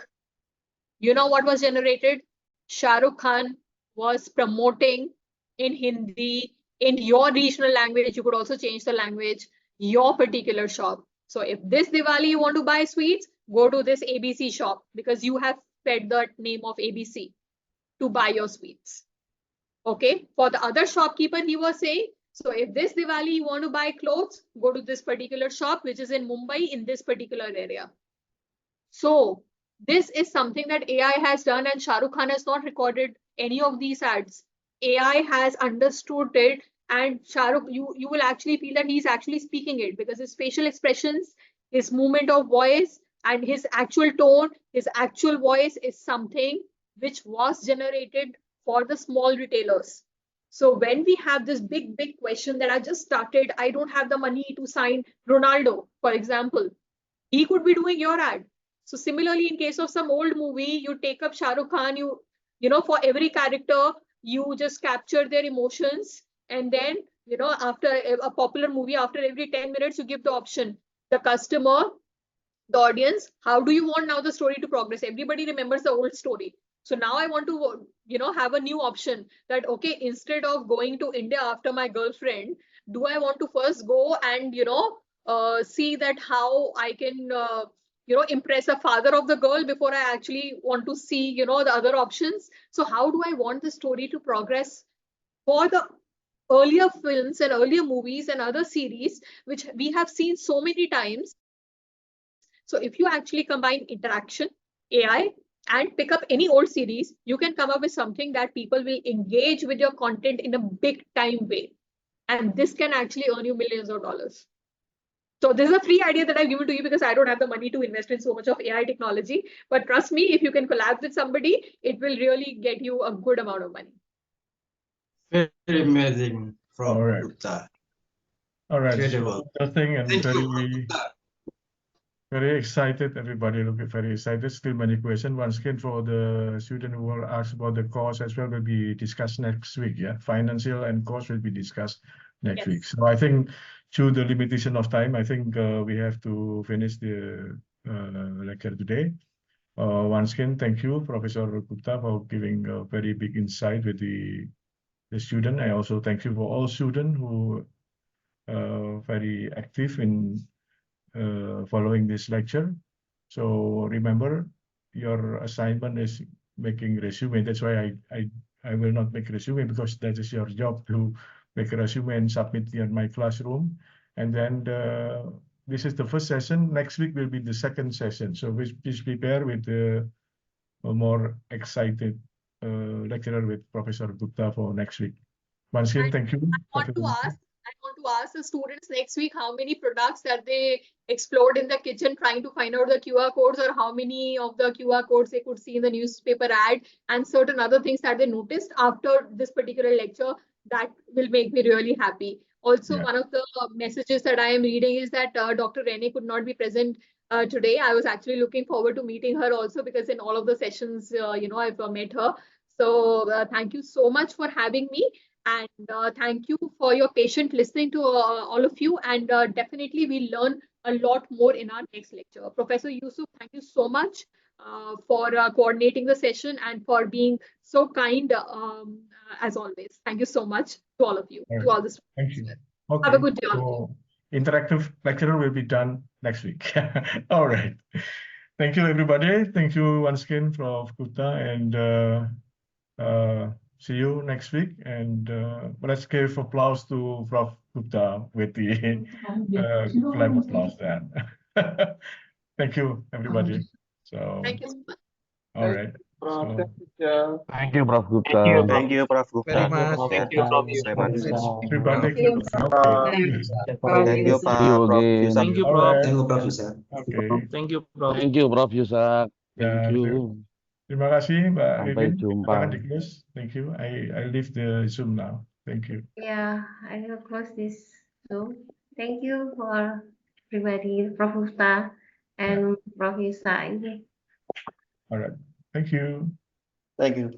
You know what was generated? Shah Rukh Khan was promoting in Hindi, in your regional language. You could also change the language, your particular shop. So if this Diwali you want to buy sweets, go to this ABC shop because you have fed the name of ABC to buy your sweets. Okay. For the other shopkeeper, he was saying, so if this Diwali you want to buy clothes, go to this particular shop, which is in Mumbai in this particular area. So this is something that AI has done, and Shah Rukh Khan has not recorded any of these ads. AI has understood it, and Shah Rukh, you will actually feel that he's actually speaking it because his facial expressions, his movement of voice, and his actual tone, his actual voice is something which was generated for the small retailers. So when we have this big question that I just started, I don't have the money to sign Ronaldo, for example, he could be doing your ad. So similarly, in case of some old movie, you take up Shah Rukh Khan, for every character, you just capture their emotions. And then, after a popular movie, after every 10 minutes, you give the option, the customer, the audience, how do you want now the story to progress? Everybody remembers the old story. So now I want to, have a new option that, okay, instead of going to India after my girlfriend, do I want to first go and, see that how I can, impress the father of the girl before I actually want to see, the other options. So how do I want the story to progress for the earlier films and earlier movies and other series, which we have seen so many times? So if you actually combine interaction, AI, and pick up any old series, you can come up with something that people will engage with your content in a big time way. And this can actually earn you millions of dollars. So this is a free idea that I've given to you because I don't have the money to invest in so much of AI technology. But trust me, if you can collab with somebody, it will really get you a good amount of money. Very amazing, Prof. All right. Gupta. All right. Incredible. Interesting and Thank very, you, Prof. Gupta. very excited. Everybody look very excited. Still many questions. Once again, for the student who will ask about the course as well will be discussed next week. Yeah, financial and cost will be discussed next week. So I think through the limitation of time, I think we have to finish the lecture today. Once again, thank you, Professor Gupta, for giving a very big insight with the student. I also thank you for all students who very active in following this lecture. So remember, your assignment is making resume. That's why I will not make resume, because that is your job to make a resume and submit in my classroom. And then this is the first session. Next week will be the second session. So please prepare with a more excited lecturer with Professor Gupta for next week. Once again, thank you. I want to ask the students next week how many products that they explored in the kitchen trying to find out the QR codes, or how many of the QR codes they could see in the newspaper ad, and certain other things that they noticed after this particular lecture. That will make me really happy. Also, one of the messages that I am reading is that Dr. Rene could not be present today. I was actually looking forward to meeting her also, because in all of the sessions, I've met her. So thank you so much for having me. And thank you for your patient listening to all of you. And definitely we'll learn a lot more in our next lecture. Professor Yusuf, thank you so much for coordinating the session and for being so kind as always. Thank you so much to all of you, to all the students. Thank you. Okay. Have a good day, all of you. Interactive lecture will be done next week. All right. Thank you, everybody. Thank you once again, Prof. Gupta, and see you next week. And let's give applause to Prof. Gupta with the clap applause then. Thank you, everybody. So, Thank you so much. all right. So, Thank you, Prof. Gupta. Thank you, Prof. Gupta. Very much. Thank you, Prof. Sulaiman. everybody, Thank you. Thank you, See you Prof. again. Yusuf. Thank you, all Prof. right. Thank you, Prof. Yusuf. Okay. Thank you, Prof. Thank you, Prof. Yusak. Thank Ya, you. terima kasih, Mbak Sampai Vivin. jumpa. Silakan di-close. Thank you. I leave the Zoom now. Thank you. Yeah, I will close this Zoom. Thank you for everybody, Prof. Gupta and Prof. Yusak. All right. Thank you. Thank you.